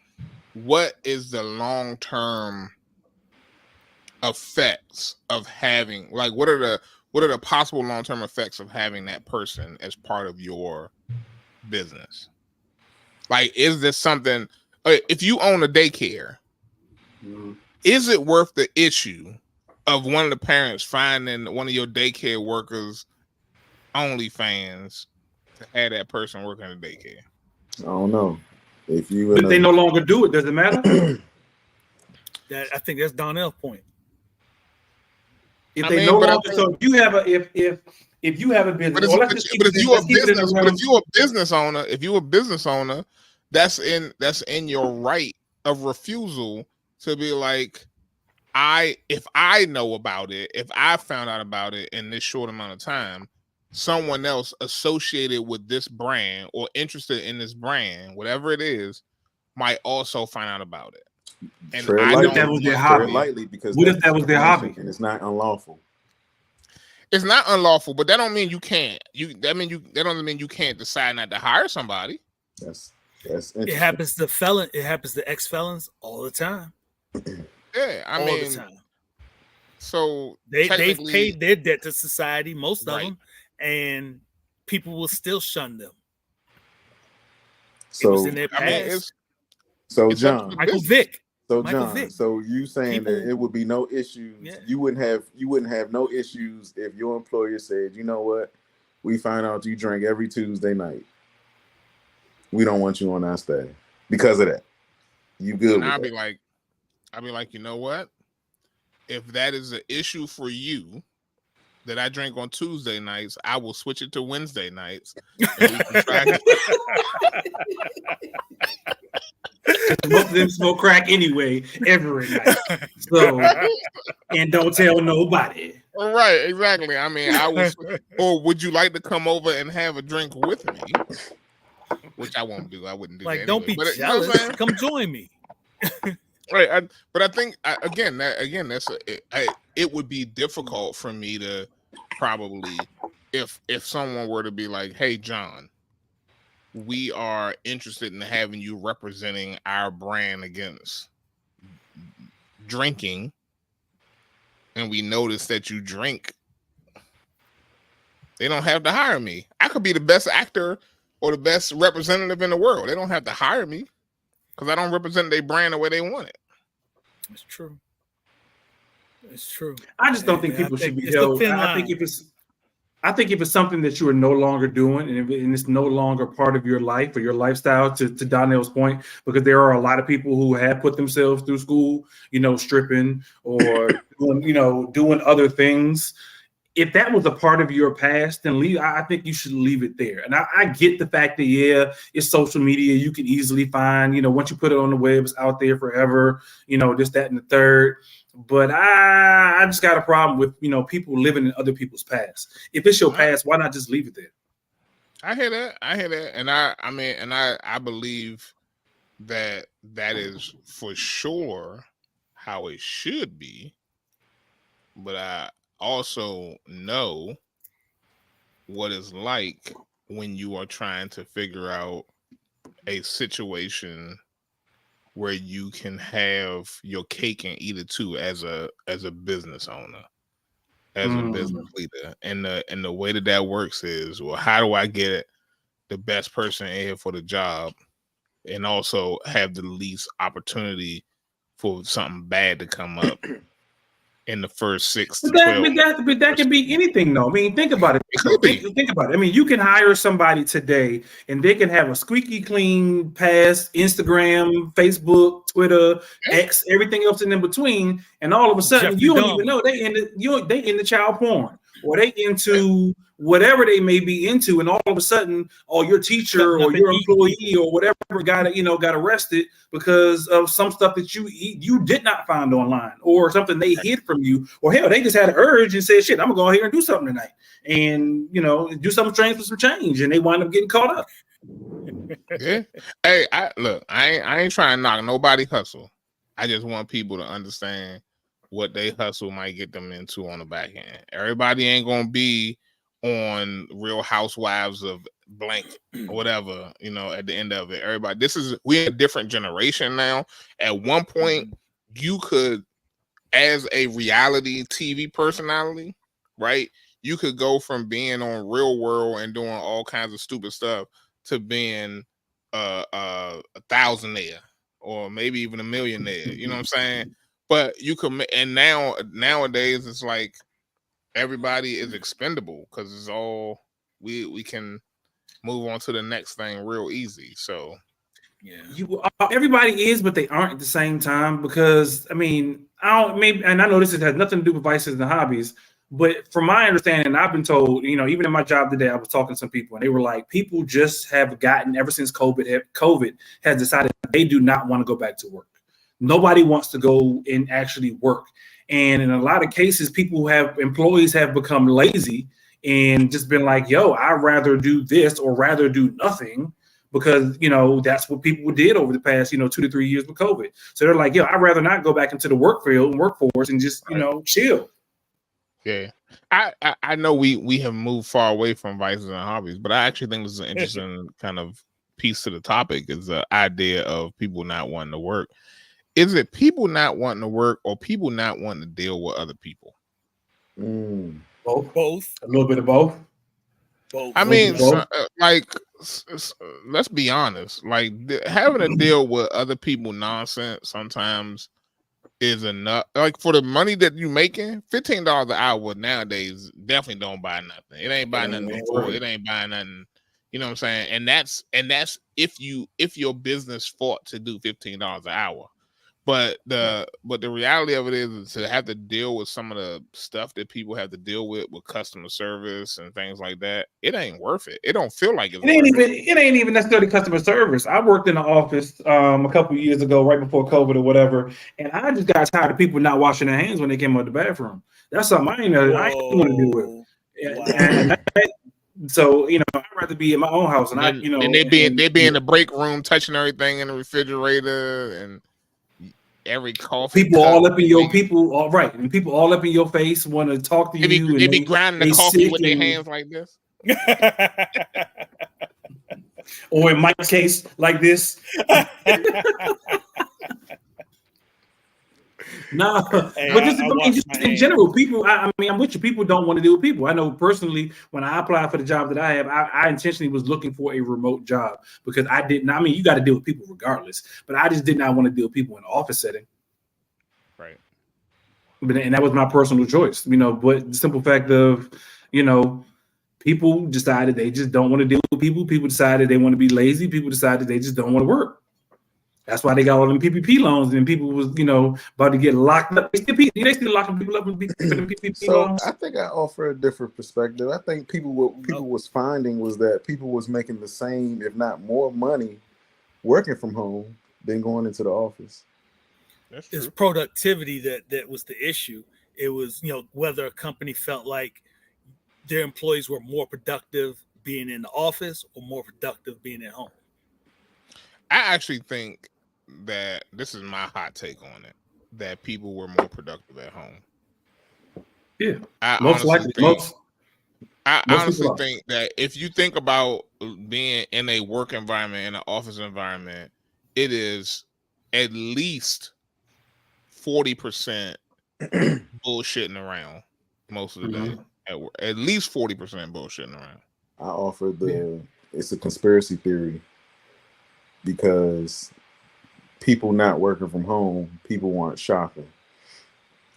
What is the long-term effects of having, like, what are the possible long-term effects of having that person as part of your business? Like, is this something, if you own a daycare, is it worth the issue of one of the parents finding one of your daycare workers OnlyFans to have that person working in the daycare?
I don't know. If
they no longer do it, does it matter?
I think that's Donnell's point.
If they no longer, so if you have a business,
if you're a business owner, that's in your right of refusal to be like, if I know about it, if I found out about it in this short amount of time, someone else associated with this brand or interested in this brand, whatever it is, might also find out about it. And
what if that was their hobby? What if that was their hobby?
And it's not unlawful.
It's not unlawful, but that don't mean you can't. That doesn't mean you can't decide not to hire somebody.
That's
it happens to felon. It happens to ex-felons all the time.
Yeah, I
all
mean,
the time.
So
they've paid their debt to society, most of them, and people will still shun them.
So
it was in their past.
John,
Michael Vick.
So John, so you saying that it would be no issues? Yeah. You wouldn't have no issues if your employer said, you know what, we find out you drink every Tuesday night. We don't want you on our staff because of that. You good?
And I'll be like, you know what? If that is an issue for you, that I drink on Tuesday nights, I will switch it to Wednesday nights. And we can try
Most of them smoke crack anyway every night. So, and don't tell nobody.
Right, exactly. I mean, or would you like to come over and have a drink with me? Which I won't do. I wouldn't do.
Like,
that
don't
anyway.
be jealous. You know, come join me.
Right, but I think it would be difficult for me to probably, if someone were to be like, hey, John, we are interested in having you representing our brand against drinking, and we notice that you drink. They don't have to hire me. I could be the best actor or the best representative in the world. They don't have to hire me because I don't represent their brand the way they want it.
It's true. It's true.
I just don't think people should be held. I think if it's something that you are no longer doing and it's no longer part of your life or your lifestyle, to Donnell's point, because there are a lot of people who have put themselves through school, stripping or doing other things. If that was a part of your past, then I think you should leave it there. And I get the fact that, it's social media. You can easily find, once you put it on the web, it's out there forever, this, that, and the third. But I just got a problem with, people living in other people's past. If it's your past, why not just leave it there?
I hear that. And I believe that is for sure how it should be. But I also know what it's like when you are trying to figure out a situation where you can have your cake and eat it too as a business owner, as a business leader. And the way that works is, well, how do I get the best person in here for the job and also have the least opportunity for something bad to come up in the first 6 to 12.
That could be anything, though. I mean, think about it. Think about it. I mean, you can hire somebody today, and they can have a squeaky clean past, Instagram, Facebook, Twitter, X, everything else in between, and all of a sudden, you don't even know they into child porn, or they into whatever they may be into, and all of a sudden, your teacher or your employee or whatever got arrested because of some stuff that you did not find online, or something they hid from you, or hell, they just had an urge and said, "Shit, I'm gonna go here and do something tonight," and do something strange for some change, and they wind up getting caught up.
Yeah. Hey, I ain't trying to knock nobody hustle. I just want people to understand what they hustle might get them into on the back end. Everybody ain't gonna be on Real Housewives of blank or whatever, at the end of it. Everybody, we're a different generation now. At one point, you could, as a reality TV personality, right? You could go from being on Real World and doing all kinds of stupid stuff to being a thousandaire or maybe even a millionaire. You know what I'm saying? But you can, and nowadays it's like everybody is expendable because it's all we can move on to the next thing real easy. So
yeah, everybody is, but they aren't at the same time, because I know this has nothing to do with vices and hobbies, but from my understanding, I've been told, even in my job today, I was talking to some people and they were like, people just have gotten, ever since COVID has decided they do not want to go back to work. Nobody wants to go and actually work. And in a lot of cases, employees have become lazy and just been like, yo, I'd rather do this or rather do nothing, because, that's what people did over the past, 2 to 3 years with COVID. So they're like, yo, I'd rather not go back into the workforce and just, chill.
Yeah. I know we have moved far away from vices and hobbies, but I actually think this is an interesting kind of piece to the topic, is the idea of people not wanting to work. Is it people not wanting to work or people not wanting to deal with other people?
Both. A little bit of both.
I mean, let's be honest. Like, having to deal with other people nonsense sometimes is enough. Like, for the money that you making, $15 an hour nowadays definitely don't buy nothing. It ain't buying nothing before. It ain't buying nothing. You know what I'm saying? And that's if your business fought to do $15 an hour. But the reality of it is to have to deal with some of the stuff that people have to deal with customer service and things like that. It ain't worth it. It don't feel like it
ain't even necessarily customer service. I worked in the office a couple years ago, right before COVID or whatever, and I just got tired of people not washing their hands when they came out of the bathroom. That's something I ain't want to deal with. Wow. So I'd rather be in my own house, and
they be in the break room touching everything in the refrigerator and every coffee.
People all up in your and people all up in your face want to talk to you.
They be grinding the coffee with their hands like this,
or in Mike's case, like this. No, but just in general, people. I'm with you. People don't want to deal with people. I know personally, when I applied for the job that I have, I intentionally was looking for a remote job because I didn't. I mean, you got to deal with people regardless, but I just did not want to deal with people in an office setting.
Right.
And that was my personal choice. But the simple fact of, people decided they just don't want to deal with people. People decided they want to be lazy. People decided they just don't want to work. That's why they got all them PPP loans, and people was, about to get locked up. They still locking people up for the PPP loans.
I think I offer a different perspective. I think people was finding was that people was making the same, if not more, money working from home than going into the office.
It's productivity that was the issue. It was, whether a company felt like their employees were more productive being in the office or more productive being at home.
I actually think that this is my hot take on it, that people were more productive at home.
Yeah.
I honestly think that if you think about being in a work environment, in an office environment, it is at least 40% bullshitting around most of the day. At least 40% bullshitting around.
I offer it's a conspiracy theory, because people not working from home, people want shopping.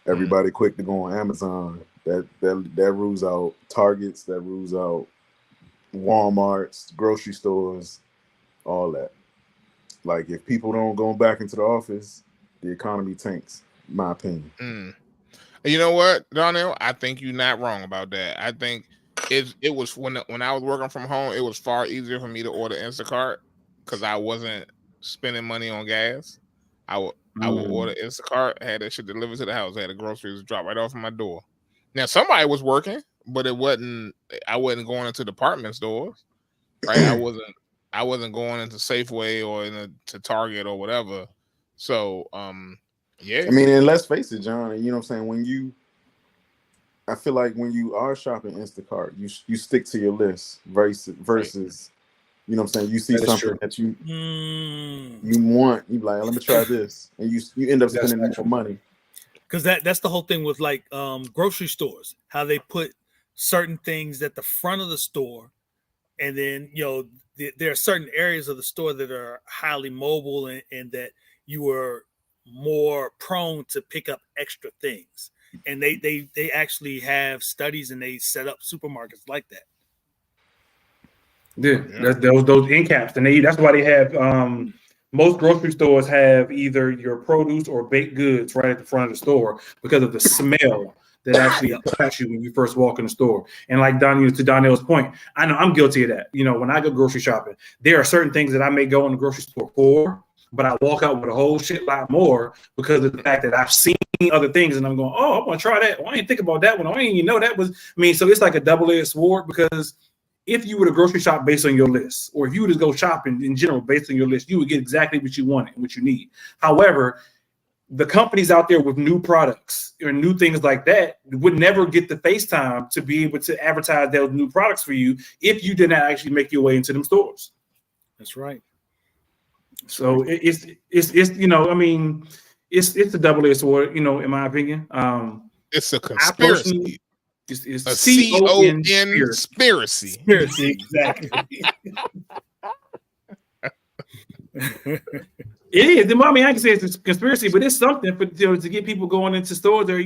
Everybody quick to go on Amazon. That rules out Targets, that rules out Walmarts, grocery stores, all that. Like, if people don't go back into the office, the economy tanks, in my opinion.
You know what, Donnell? I think you're not wrong about that. I think it was when I was working from home, it was far easier for me to order Instacart because I wasn't spending money on gas. I would order Instacart, had that shit delivered to the house, had the groceries drop right off of my door. Now somebody was working, but it wasn't. I wasn't going into department stores, right? I wasn't going into Safeway or to Target or whatever. So, yeah.
I mean, and let's face it, John. You know what I'm saying? I feel like when you are shopping Instacart, you stick to your list versus you know what I'm saying? You see something that you want, you be like, let me try this, and you end up spending more money.
Because that's the whole thing with like grocery stores, how they put certain things at the front of the store, and then there are certain areas of the store that are highly mobile and that you are more prone to pick up extra things. And they actually have studies and they set up supermarkets like that.
Yeah. That's those end caps, and that's why they have most grocery stores have either your produce or baked goods right at the front of the store because of the smell that actually attracts you when you first walk in the store. And like to Donnell's point, I know I'm guilty of that. When I go grocery shopping, there are certain things that I may go in the grocery store for, but I walk out with a whole shit lot more because of the fact that I've seen other things and I'm going, oh, I'm going to try that. Well, I didn't think about that one. I didn't even know that was, so it's like a double-edged sword because if you were to grocery shop based on your list, or if you were to go shopping in general based on your list, you would get exactly what you want and what you need. However, the companies out there with new products or new things like that would never get the face time to be able to advertise those new products for you if you did not actually make your way into them stores.
That's right.
So it's a double-edged sword, in my opinion.
It's a conspiracy.
It's
a C-O-N-spiracy.
Exactly. It is. I can say it's a conspiracy, but it's something for to get people going into stores or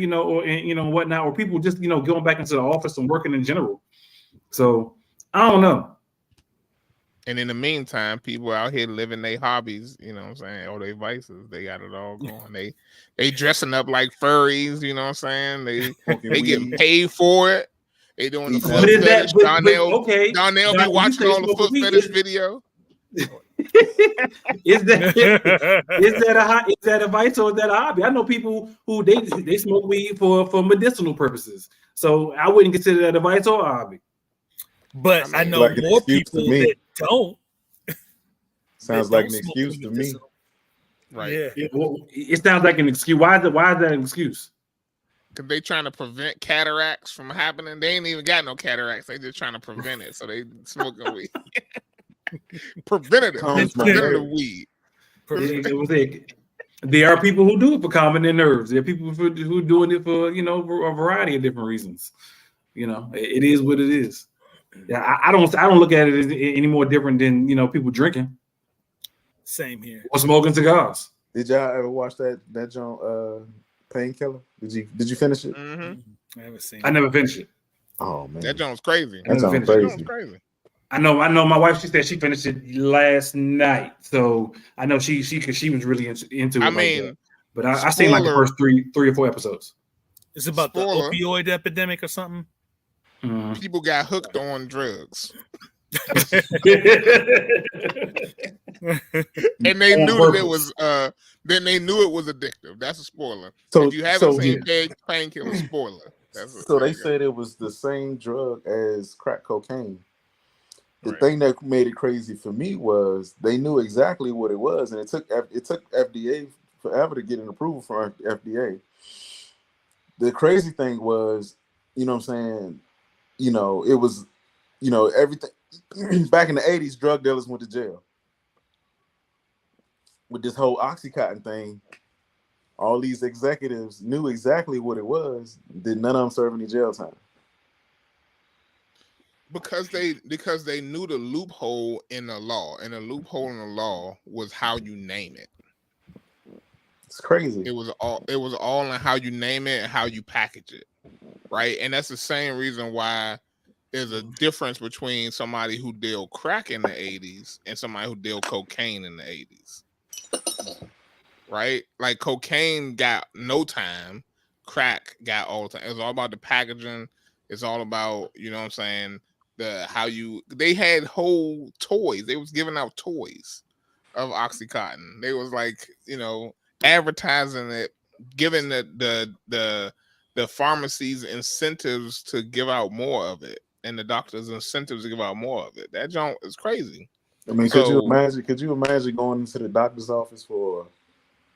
whatnot, or people just going back into the office and working in general. So I don't know.
And in the meantime, people out here living their hobbies, you know what I'm saying, or their vices. They got it all going. They dressing up like furries, you know what I'm saying? They getting paid for it. They doing the foot fetish. Donnell be watching all the foot fetish video.
Is that a vice or is that a hobby? I know people who they smoke weed for medicinal purposes. So I wouldn't consider that a vice or a hobby.
But I know more people that don't.
Sounds like an excuse to me.
Right.
Yeah. It sounds like an excuse. Why is that an excuse?
Because they trying to prevent cataracts from happening. They ain't even got no cataracts. They just trying to prevent it. So they smoking weed. Preventative weed.
There are people who do it for calming their nerves. There are people who are doing it for for a variety of different reasons. It is what it is. Yeah, I don't look at it as any more different than people drinking.
Same here.
Or smoking cigars.
Did y'all ever watch that John Painkiller? Did you finish it?
Mm-hmm.
I haven't seen it.
I never finished it.
Oh man,
that John's crazy.
That sounds
crazy.
I know. My wife, she said she finished it last night, so I know she because she was really into it. But I seen like the first three or four episodes.
It's about the opioid epidemic or something.
People got hooked on drugs. And they knew that it was then they knew it was addictive. That's a spoiler. So if you haven't seen Painkiller, spoiler.
They said it was the same drug as crack cocaine. The thing that made it crazy for me was they knew exactly what it was, and it took FDA forever to get an approval from FDA. The crazy thing was, you know what I'm saying, it was, everything back in the 80s, drug dealers went to jail. With this whole Oxycontin thing, all these executives knew exactly what it was. Did none of them serve any jail time?
Because they knew the loophole in the law, and the loophole in the law was how you name it.
It's crazy.
It was all in how you name it and how you package it, right? And that's the same reason why there's a difference between somebody who dealt crack in the 80s and somebody who dealt cocaine in the 80s, right? Like cocaine got no time, crack got all the time. It's all about the packaging. It's all about, you know what I'm saying, they had whole toys. They was giving out toys of Oxycontin. They was like, you know, advertising it, giving the pharmacies incentives to give out more of it, and the doctors incentives to give out more of it. That junk is crazy.
I mean, could you imagine going into the doctor's office for,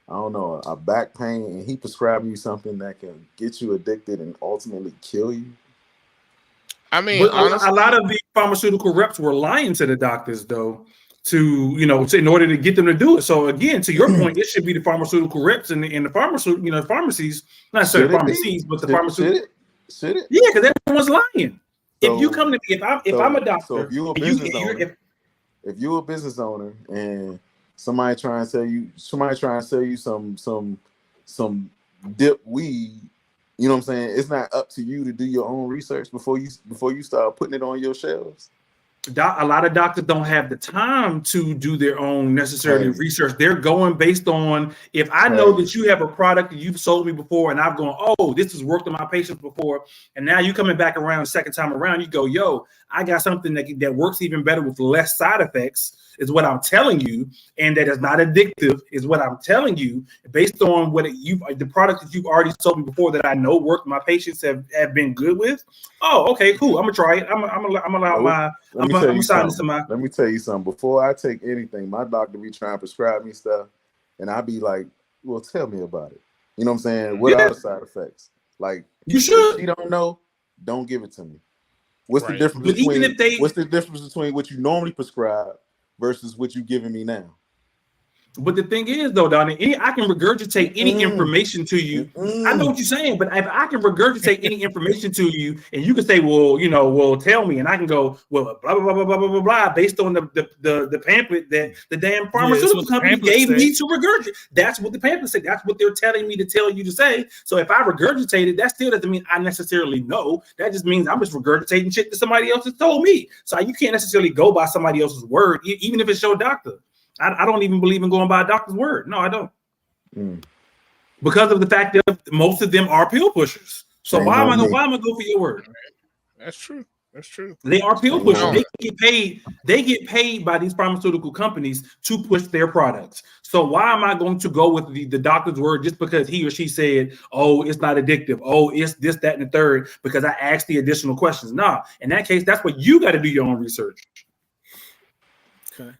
I don't know, a back pain, and he prescribing you something that can get you addicted and ultimately kill you?
I mean, honestly,
a lot of the pharmaceutical reps were lying to the doctors, though, in order to get them to do it. So again, to your point, it should be the pharmaceutical reps and the pharmaceutical, pharmacies, not necessarily pharmacies, but the pharmaceutical.
Should it?
Yeah, because everyone's lying. So, if you come to me, if I'm a doctor,
so if you're a business owner, if you're a business owner and somebody trying to sell you some dip weed, you know what I'm saying? It's not up to you to do your own research before you start putting it on your shelves.
A lot of doctors don't have the time to do their own necessarily research. They're going based on, if I know that you have a product that you've sold me before and I've gone, oh, this has worked on my patients before, and now you coming back around the second time around, you go, yo, I got something that works even better with less side effects, is what I'm telling you, and that is not addictive, is what I'm telling you, based on the product that you've already sold me before that I know worked, my patients have been good with. Oh, okay, cool. I'm gonna try it. Let
me tell you something. Before I take anything, my doctor be trying to prescribe me stuff, and I be like, well, tell me about it. You know what I'm saying? What are the side effects? Like,
you should.
If you don't know, don't give it to me. What's the difference between what you normally prescribe versus what you giving me now?
But the thing is, though, Donnie, I can regurgitate any information to you. I know what you're saying, but if I can regurgitate any information to you, and you can say, well, tell me, and I can go, well, blah blah blah blah blah blah blah, based on the pamphlet that the damn pharmaceutical company gave me to regurgitate. That's what the pamphlet said. That's what they're telling me to tell you to say. So if I regurgitate it, that still doesn't mean I necessarily know. That just means I'm just regurgitating shit that somebody else has told me. So you can't necessarily go by somebody else's word, even if it's your doctor. I don't even believe in going by a doctor's word. No, I don't. Because of the fact that most of them are pill pushers. So why am I gonna go for your word?
That's true. That's true.
They are pill pushers. They get paid by these pharmaceutical companies to push their products. So why am I going to go with the doctor's word just because he or she said, oh, it's not addictive, oh, it's this, that, and the third, because I asked the additional questions? Nah, in that case, that's what you got to do your own research.
Okay.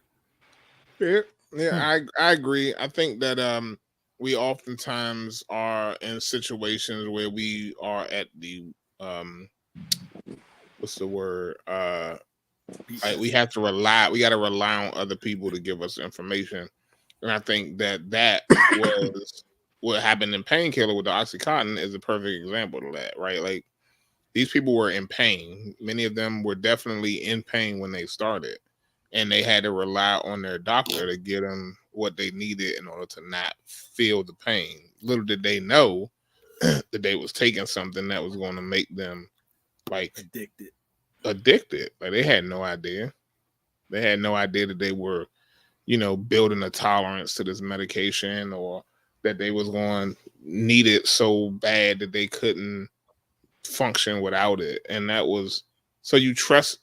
Yeah, I agree. I think that we oftentimes are in situations where we are at the what's the word? We got to rely on other people to give us information. And I think that was what happened in Painkiller with the Oxycontin is a perfect example of that, right? Like, these people were in pain. Many of them were definitely in pain when they started. And they had to rely on their doctor to get them what they needed in order to not feel the pain. Little did they know that they was taking something that was going to make them like addicted. Like, they had no idea. They had no idea that they were, building a tolerance to this medication, or that they was going to need it so bad that they couldn't function without it. And that was. So you trust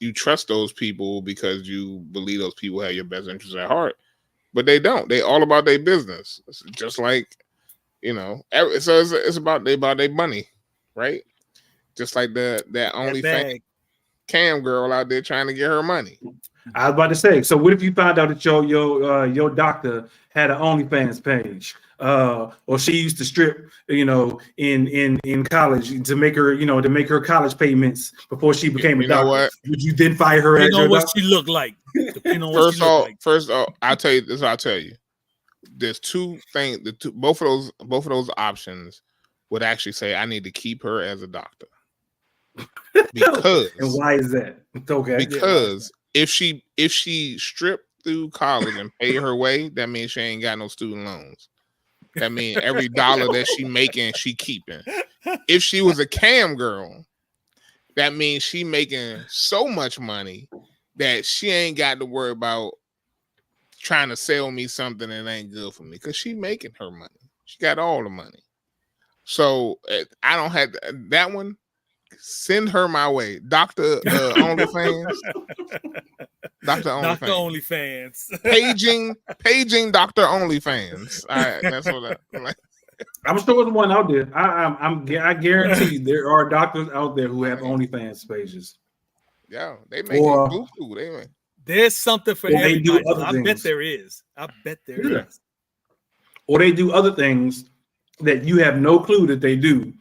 those people because you believe those people have your best interests at heart, but they don't. They all about their business. It's just like, so it's about their money, right? Just like that OnlyFans cam girl out there trying to get her money.
I was about to say. So what if you found out that your doctor had an OnlyFans page? Or she used to strip, in college to make her college payments before she became a doctor.
What?
Would you then fire her?
You know what she looked like.
First off, I'll tell you this. I'll tell you. There's two things. Both of those options would actually say I need to keep her as a doctor. Because
and why is that? Okay.
Because if she stripped through college and paid her way, that means she ain't got no student loans. That means every dollar that she making, she keeping. If she was a cam girl, that means she making so much money that she ain't got to worry about trying to sell me something that ain't good for me, because she making her money. She got all the money. So I don't have that one. Send her my way, Dr. OnlyFans. Dr.
OnlyFans.
Paging Dr. OnlyFans. All right, that's what I like.
I'm sure there's one out there. I guarantee there are doctors out there who have OnlyFans pages.
Yeah, they make it boo-boo. They make.
There's something for everybody.
Do other
I
things.
bet there is. Is.
Or they do other things that you have no clue that they do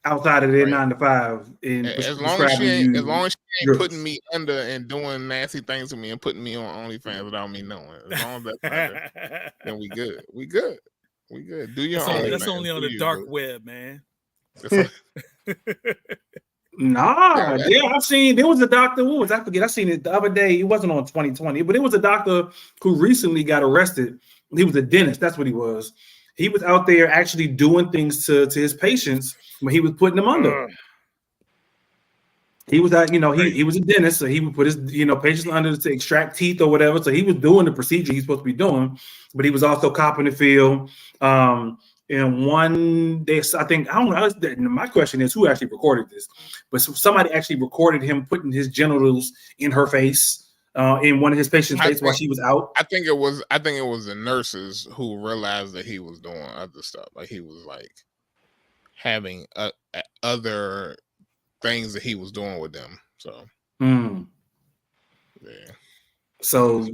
outside of their 9 to 5.
As long as she ain't putting me under and doing nasty things to me and putting me on OnlyFans without me knowing. As long as that's not there, then we good. We good. Do your own.
That's only on the dark web, man.
Nah, I've seen. There was a doctor. What was I forget? I seen it the other day. It wasn't on 2020, but it was a doctor who recently got arrested. He was a dentist. That's what he was. He was out there actually doing things to his patients when he was putting them under. He was he was a dentist, so he would put his patients under to extract teeth or whatever. So he was doing the procedure he's supposed to be doing, but he was also copping the feel. And one day, I don't know. My question is, who actually recorded this? But somebody actually recorded him putting his genitals in her face, in one of his patients' face while she was out.
I think it was the nurses who realized that he was doing other stuff. Like he was like having other things that he was doing with them. So, yeah.
So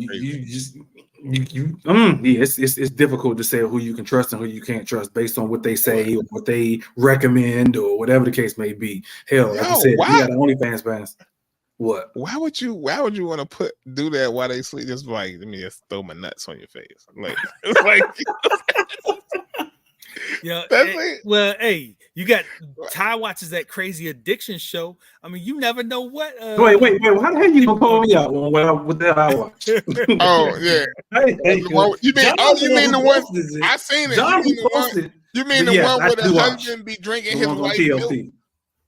it's difficult to say who you can trust and who you can't trust based on what they say or what they recommend or whatever the case may be. Hell, like you said, you got an OnlyFans fans. What?
Why would you want to do that while they sleep? Just like, let me just throw my nuts on your face. Like, it's like.
Yeah. Hey, you got Ty watches that Crazy Addiction show. I mean, you never know what.
Wait. How the hell you gonna call me out what the hell I watch?
Oh yeah. You mean the one I seen it? You mean the one where the husband be drinking his wife's milk?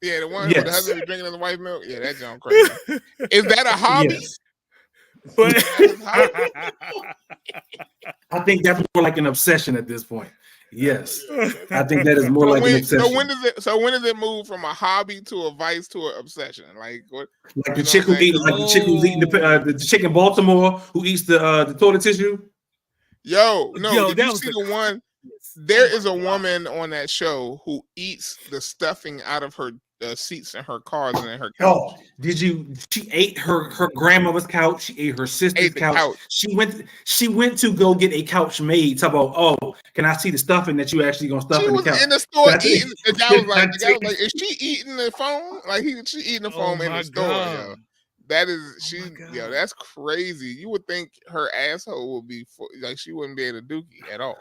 Yeah, the one where the husband be drinking his wife's milk. Yeah, that sounds crazy. Is that a hobby?
Yes. But I think that's more like an obsession at this point. Yes, I think that is more like an obsession.
So when does it move from a hobby to a vice to an obsession? Like what?
Like the chick who's eating the chick in Baltimore who eats the toilet tissue.
Did you see the one? There is a woman on that show who eats the stuffing out of her seats in her cars and in her couch.
Oh, she ate her grandmother's couch. She ate her sister's couch. She went to go get a couch made. Talk about, can I see the stuffing that you actually gonna stuff in the couch?
She was in the store eating. The guy was like, is she eating the foam? Like she eating the foam in the store. Yo. That is that's crazy. You would think her asshole would be like she wouldn't be able to dookie at all.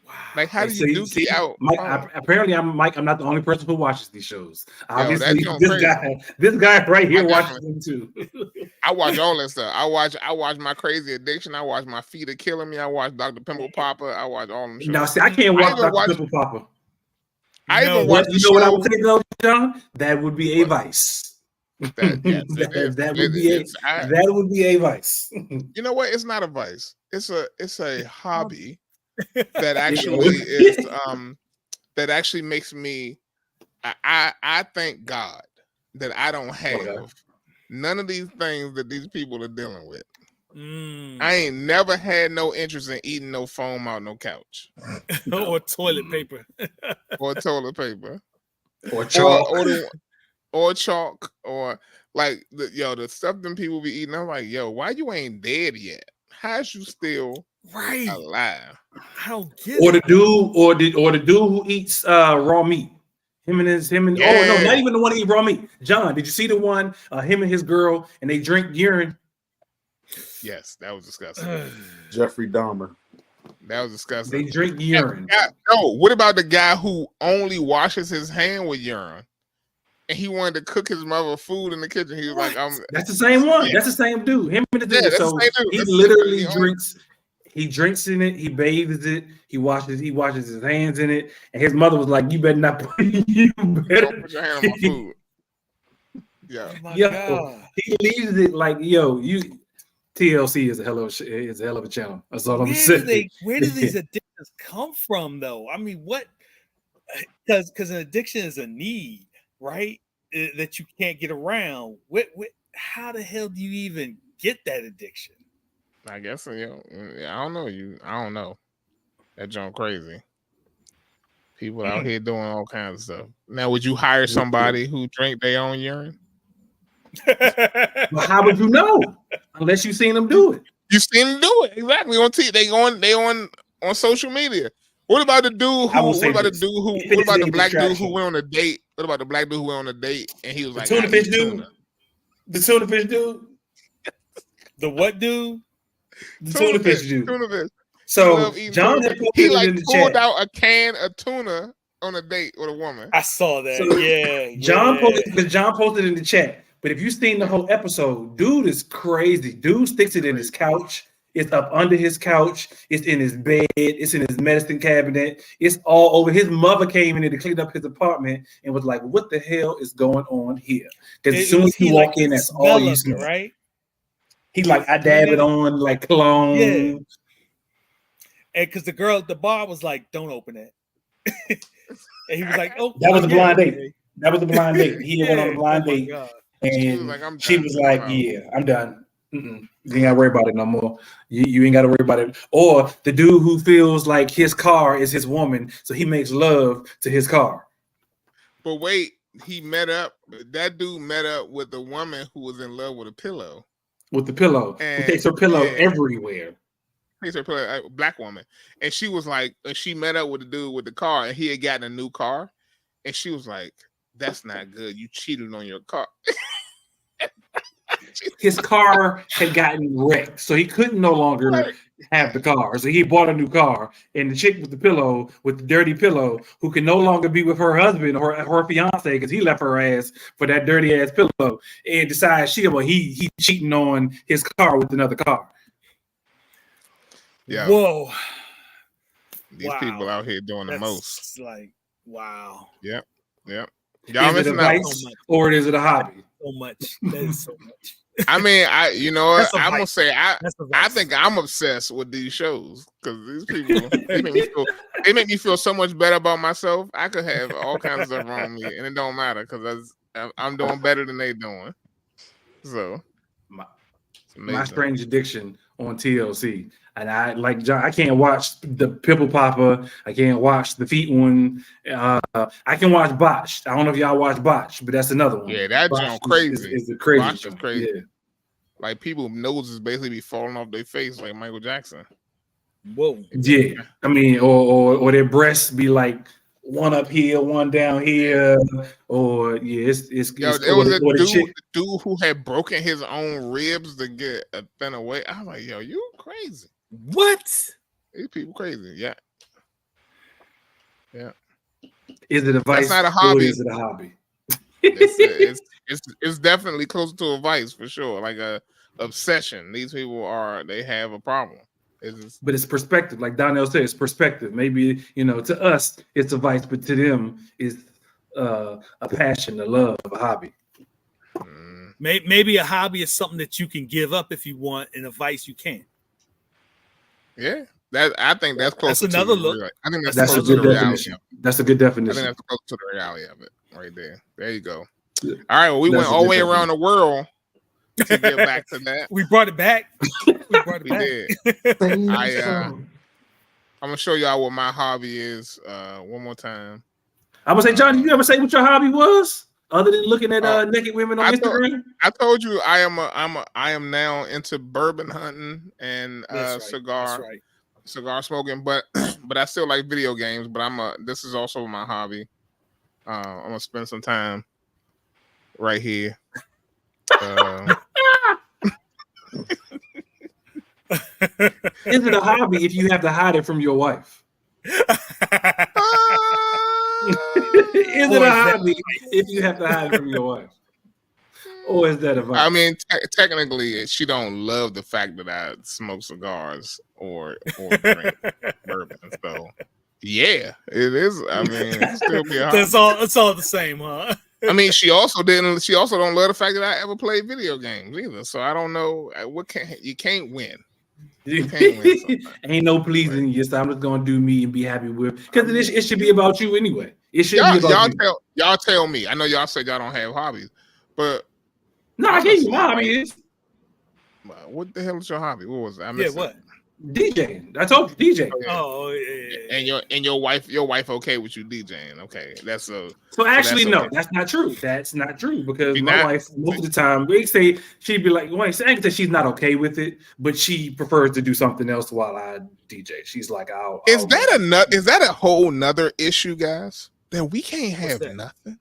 Wow. Like how do you dookie out?
Mike, apparently, I'm not the only person who watches these shows. Obviously, this guy right here watches them too.
I watch all that stuff. I watch my Crazy Addiction. I watch My Feet Are Killing Me. I watch Dr. Pimple Popper. I watch all them shows.
Now, see, I can't watch Dr. Pimple Popper.
I even watch.
You know what I would say though, John? That would be a vice. That would be a vice.
You know what? It's not a vice. It's a hobby. That actually is that actually makes me I thank God that I don't have none of these things that these people are dealing with. I ain't never had no interest in eating no foam out no couch.
Or toilet paper.
Or toilet paper.
Or chalk.
Or chalk. Or like the stuff them people be eating. I'm like, why you ain't dead yet? How's you still alive?
I don't get
it. Or the dude who eats raw meat. Him and not even the one who eat raw meat. John, did you see the one? Him and his girl, and they drink urine.
Yes, that was disgusting.
Jeffrey Dahmer.
That was disgusting.
They drink urine.
What about the guy who only washes his hand with urine? And he wanted to cook his mother food in the kitchen. He was like,
that's the same one. Yeah. That's the same dude. Him and the dude. So he literally drinks. He drinks in it. He bathes it. He washes his hands in it. And his mother was like, "You better not put
don't put your hand on my food."
Yeah. He leaves it like, you. TLC is a hell of a channel. That's all I'm saying.
Where do these addictions come from, though? I mean, what? because an addiction is a need, right? That you can't get around. How the hell do you even get that addiction?
I guess I don't know. I don't know. That junk crazy. People out here doing all kinds of stuff. Now, would you hire somebody who drink their own urine?
Well, how would you know unless you seen them do it?
You seen them do it exactly on TV. They on social media. What about the dude who? What about the black dude who went on a date? What about the black dude who went on a date and he was like,
tuna fish dude? The tuna fish dude?
The what dude?
The tuna fish dude.
Tuna fish.
So John had
he like pulled out a can of tuna on a date with a woman.
I saw that. So
John posted in the chat. But if you've seen the whole episode, dude is crazy. Dude sticks it in his couch. It's up under his couch. It's in his bed. It's in his medicine cabinet. It's all over. His mother came in to clean up his apartment and was like, "What the hell is going on here?" Because as soon as you walk in, that's all you see.
Right?
He like, I dab it on like cologne.
Yeah. And because the girl at the bar was like, "Don't open it," and he was like, "Oh,
that was a blind date. That was a blind date. He went on a blind date,
God.
and she was like, "Yeah, I'm done. You ain't gotta worry about it no more. You ain't gotta worry about it." Or the dude who feels like his car is his woman, so he makes love to his car.
But wait, that dude met up with the woman who was in love with a pillow.
With the pillow. He takes her pillow everywhere.
Takes her pillow, a black woman. And she was like, she met up with the dude with the car, and he had gotten a new car. And she was like, "That's not good. You cheated on your car."
His car had gotten wrecked, so he couldn't no longer have the car. So he bought a new car, and the chick with the pillow, with the dirty pillow, who can no longer be with her husband or her fiance because he left her ass for that dirty ass pillow, and decides he cheating on his car with another car.
Yeah.
Whoa.
These people out here doing the most.
Like, wow.
Yep. Y'all
is it a vice or is it a hobby?
So much. That is so much.
I mean, I'm gonna say I think I'm obsessed with these shows because these people they make me feel so much better about myself. I could have all kinds of stuff wrong with me, and it don't matter because I'm doing better than they doing. So
my strange addiction on TLC, and I like John. I can't watch the Pimple Popper. I can't watch the Feet one. I can watch Botched. I don't know if y'all watch Botched, but that's another one.
Yeah, that junk crazy.
Is a crazy.
Botched is crazy. Yeah. Like people's noses basically be falling off their face like Michael Jackson.
Whoa.
Yeah, I mean, or their breasts be like one up here, one down here, or it's
there was a dude who had broken his own ribs to get a thinner weight. I'm like, yo, you crazy.
What?
These people crazy. Yeah.
Is it a vice?
That's not a hobby.
Or is it a hobby?
It's definitely closer to a vice for sure. Like a obsession. These people they have a problem.
But it's perspective, like Donnell said, it's perspective. Maybe to us it's a vice, but to them it's a passion, a love, a hobby.
Maybe a hobby is something that you can give up if you want, and a vice you can't.
Yeah, I think that's close.
That's another look.
I think
that's a good definition. That's a good definition.
I think that's close to the reality of it, right there. There you go. All right, well, we went all the way around the world to get back to that.
We brought it back.
We did. I'm gonna show y'all what my hobby is one more time.
I'm gonna say, John, did you ever say what your hobby was other than looking at naked women on Instagram?
I told you I am now into bourbon hunting and cigar smoking, but I still like video games. But this is also my hobby. I'm gonna spend some time right here.
Is it a hobby if you have to hide it from your wife? Is it a hobby if you have to hide it from your wife? Or is that a vice?
I mean, technically, she don't love the fact that I smoke cigars or drink bourbon. So, yeah, it is. I mean, it's still be a hobby.
It's all the same, huh?
I mean, she also don't love the fact that I ever played video games either. So I don't know you can't win. You can't win sometimes.
Ain't no pleasing you, so I'm just gonna do me and be happy with because it should be about you anyway. It should be about you.
Y'all tell me. I know y'all said y'all don't have hobbies, but
no, I gave you my hobby.
What the hell is your hobby? What was it? I missed
what?
it.
DJing. I told you DJ.
Oh, yeah.
And your wife okay with you DJing? Okay, that's so.
So actually,
that's okay.
no, that's not true. That's not true because
You're
my
not?
wife most of the time we say she'd be like, "Wait, I ain't say she's not okay with it, but she prefers to do something else while I DJ." She's like,
Is that a whole nother issue, guys? That we can't have nothing.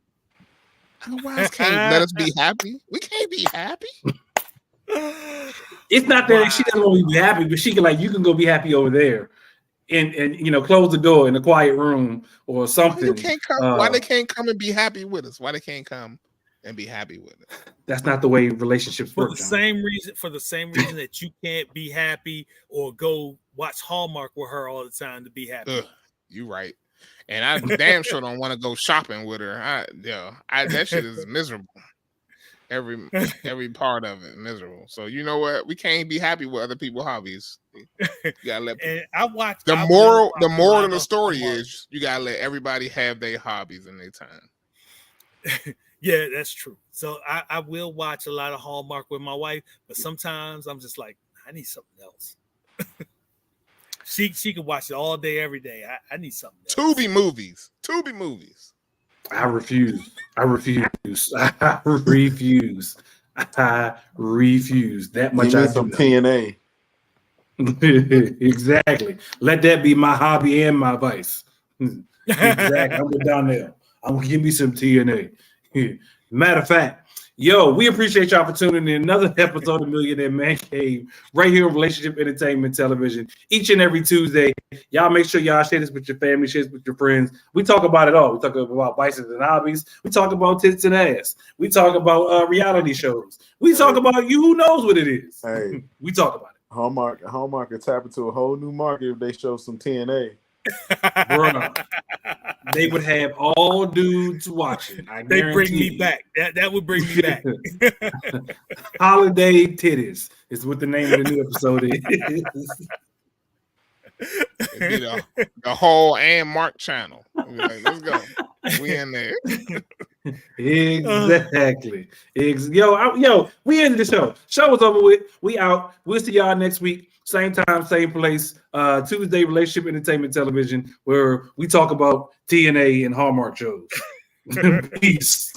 Our wives can't let us be happy. We can't be happy.
It's not that she doesn't want to be happy, but she can you can go be happy over there, and close the door in a quiet room or something.
You can't come. Why they can't come and be happy with us? Why they can't come and be happy with us?
That's not the way relationships work.
For the same reason that you can't be happy or go watch Hallmark with her all the time to be happy.
You right. And I damn sure don't want to go shopping with her. That shit is miserable. Every part of it miserable. So you know what? We can't be happy with other people's hobbies. You gotta let people.
And I watch
the moral of the story is you gotta let everybody have their hobbies in their time.
Yeah, that's true. So I will watch a lot of Hallmark with my wife, but sometimes I'm just like, I need something else. She can watch it all day, every day. I need something else.
Tubi movies.
I refuse. I refuse. That much I
some TNA.
Exactly. Let that be my hobby and my vice. Exactly. I'm going down there. I'm gonna give me some TNA. Matter of fact, we appreciate y'all for tuning in another episode of Millionaire Man Cave right here on Relationship Entertainment Television each and every Tuesday. Y'all make sure y'all share this with your family, share this with your friends. We talk about it all. We talk about vices and hobbies. We talk about tits and ass. We talk about reality shows. We talk about you who knows what it is.
Hey,
we talk about it.
Hallmark could tap into a whole new market if they show some TNA.
Bruh, they would have all dudes watching.
They bring me back. That would bring me back.
Holiday Titties is what the name of the new episode is.
It'd be the whole and Mark channel. Like, let's go. We in there.
Exactly. We ended the show. Show is over with. We out. We'll see y'all next week. Same time, same place. Tuesday, Relationship Entertainment Television, where we talk about TNA and Hallmark shows. Peace.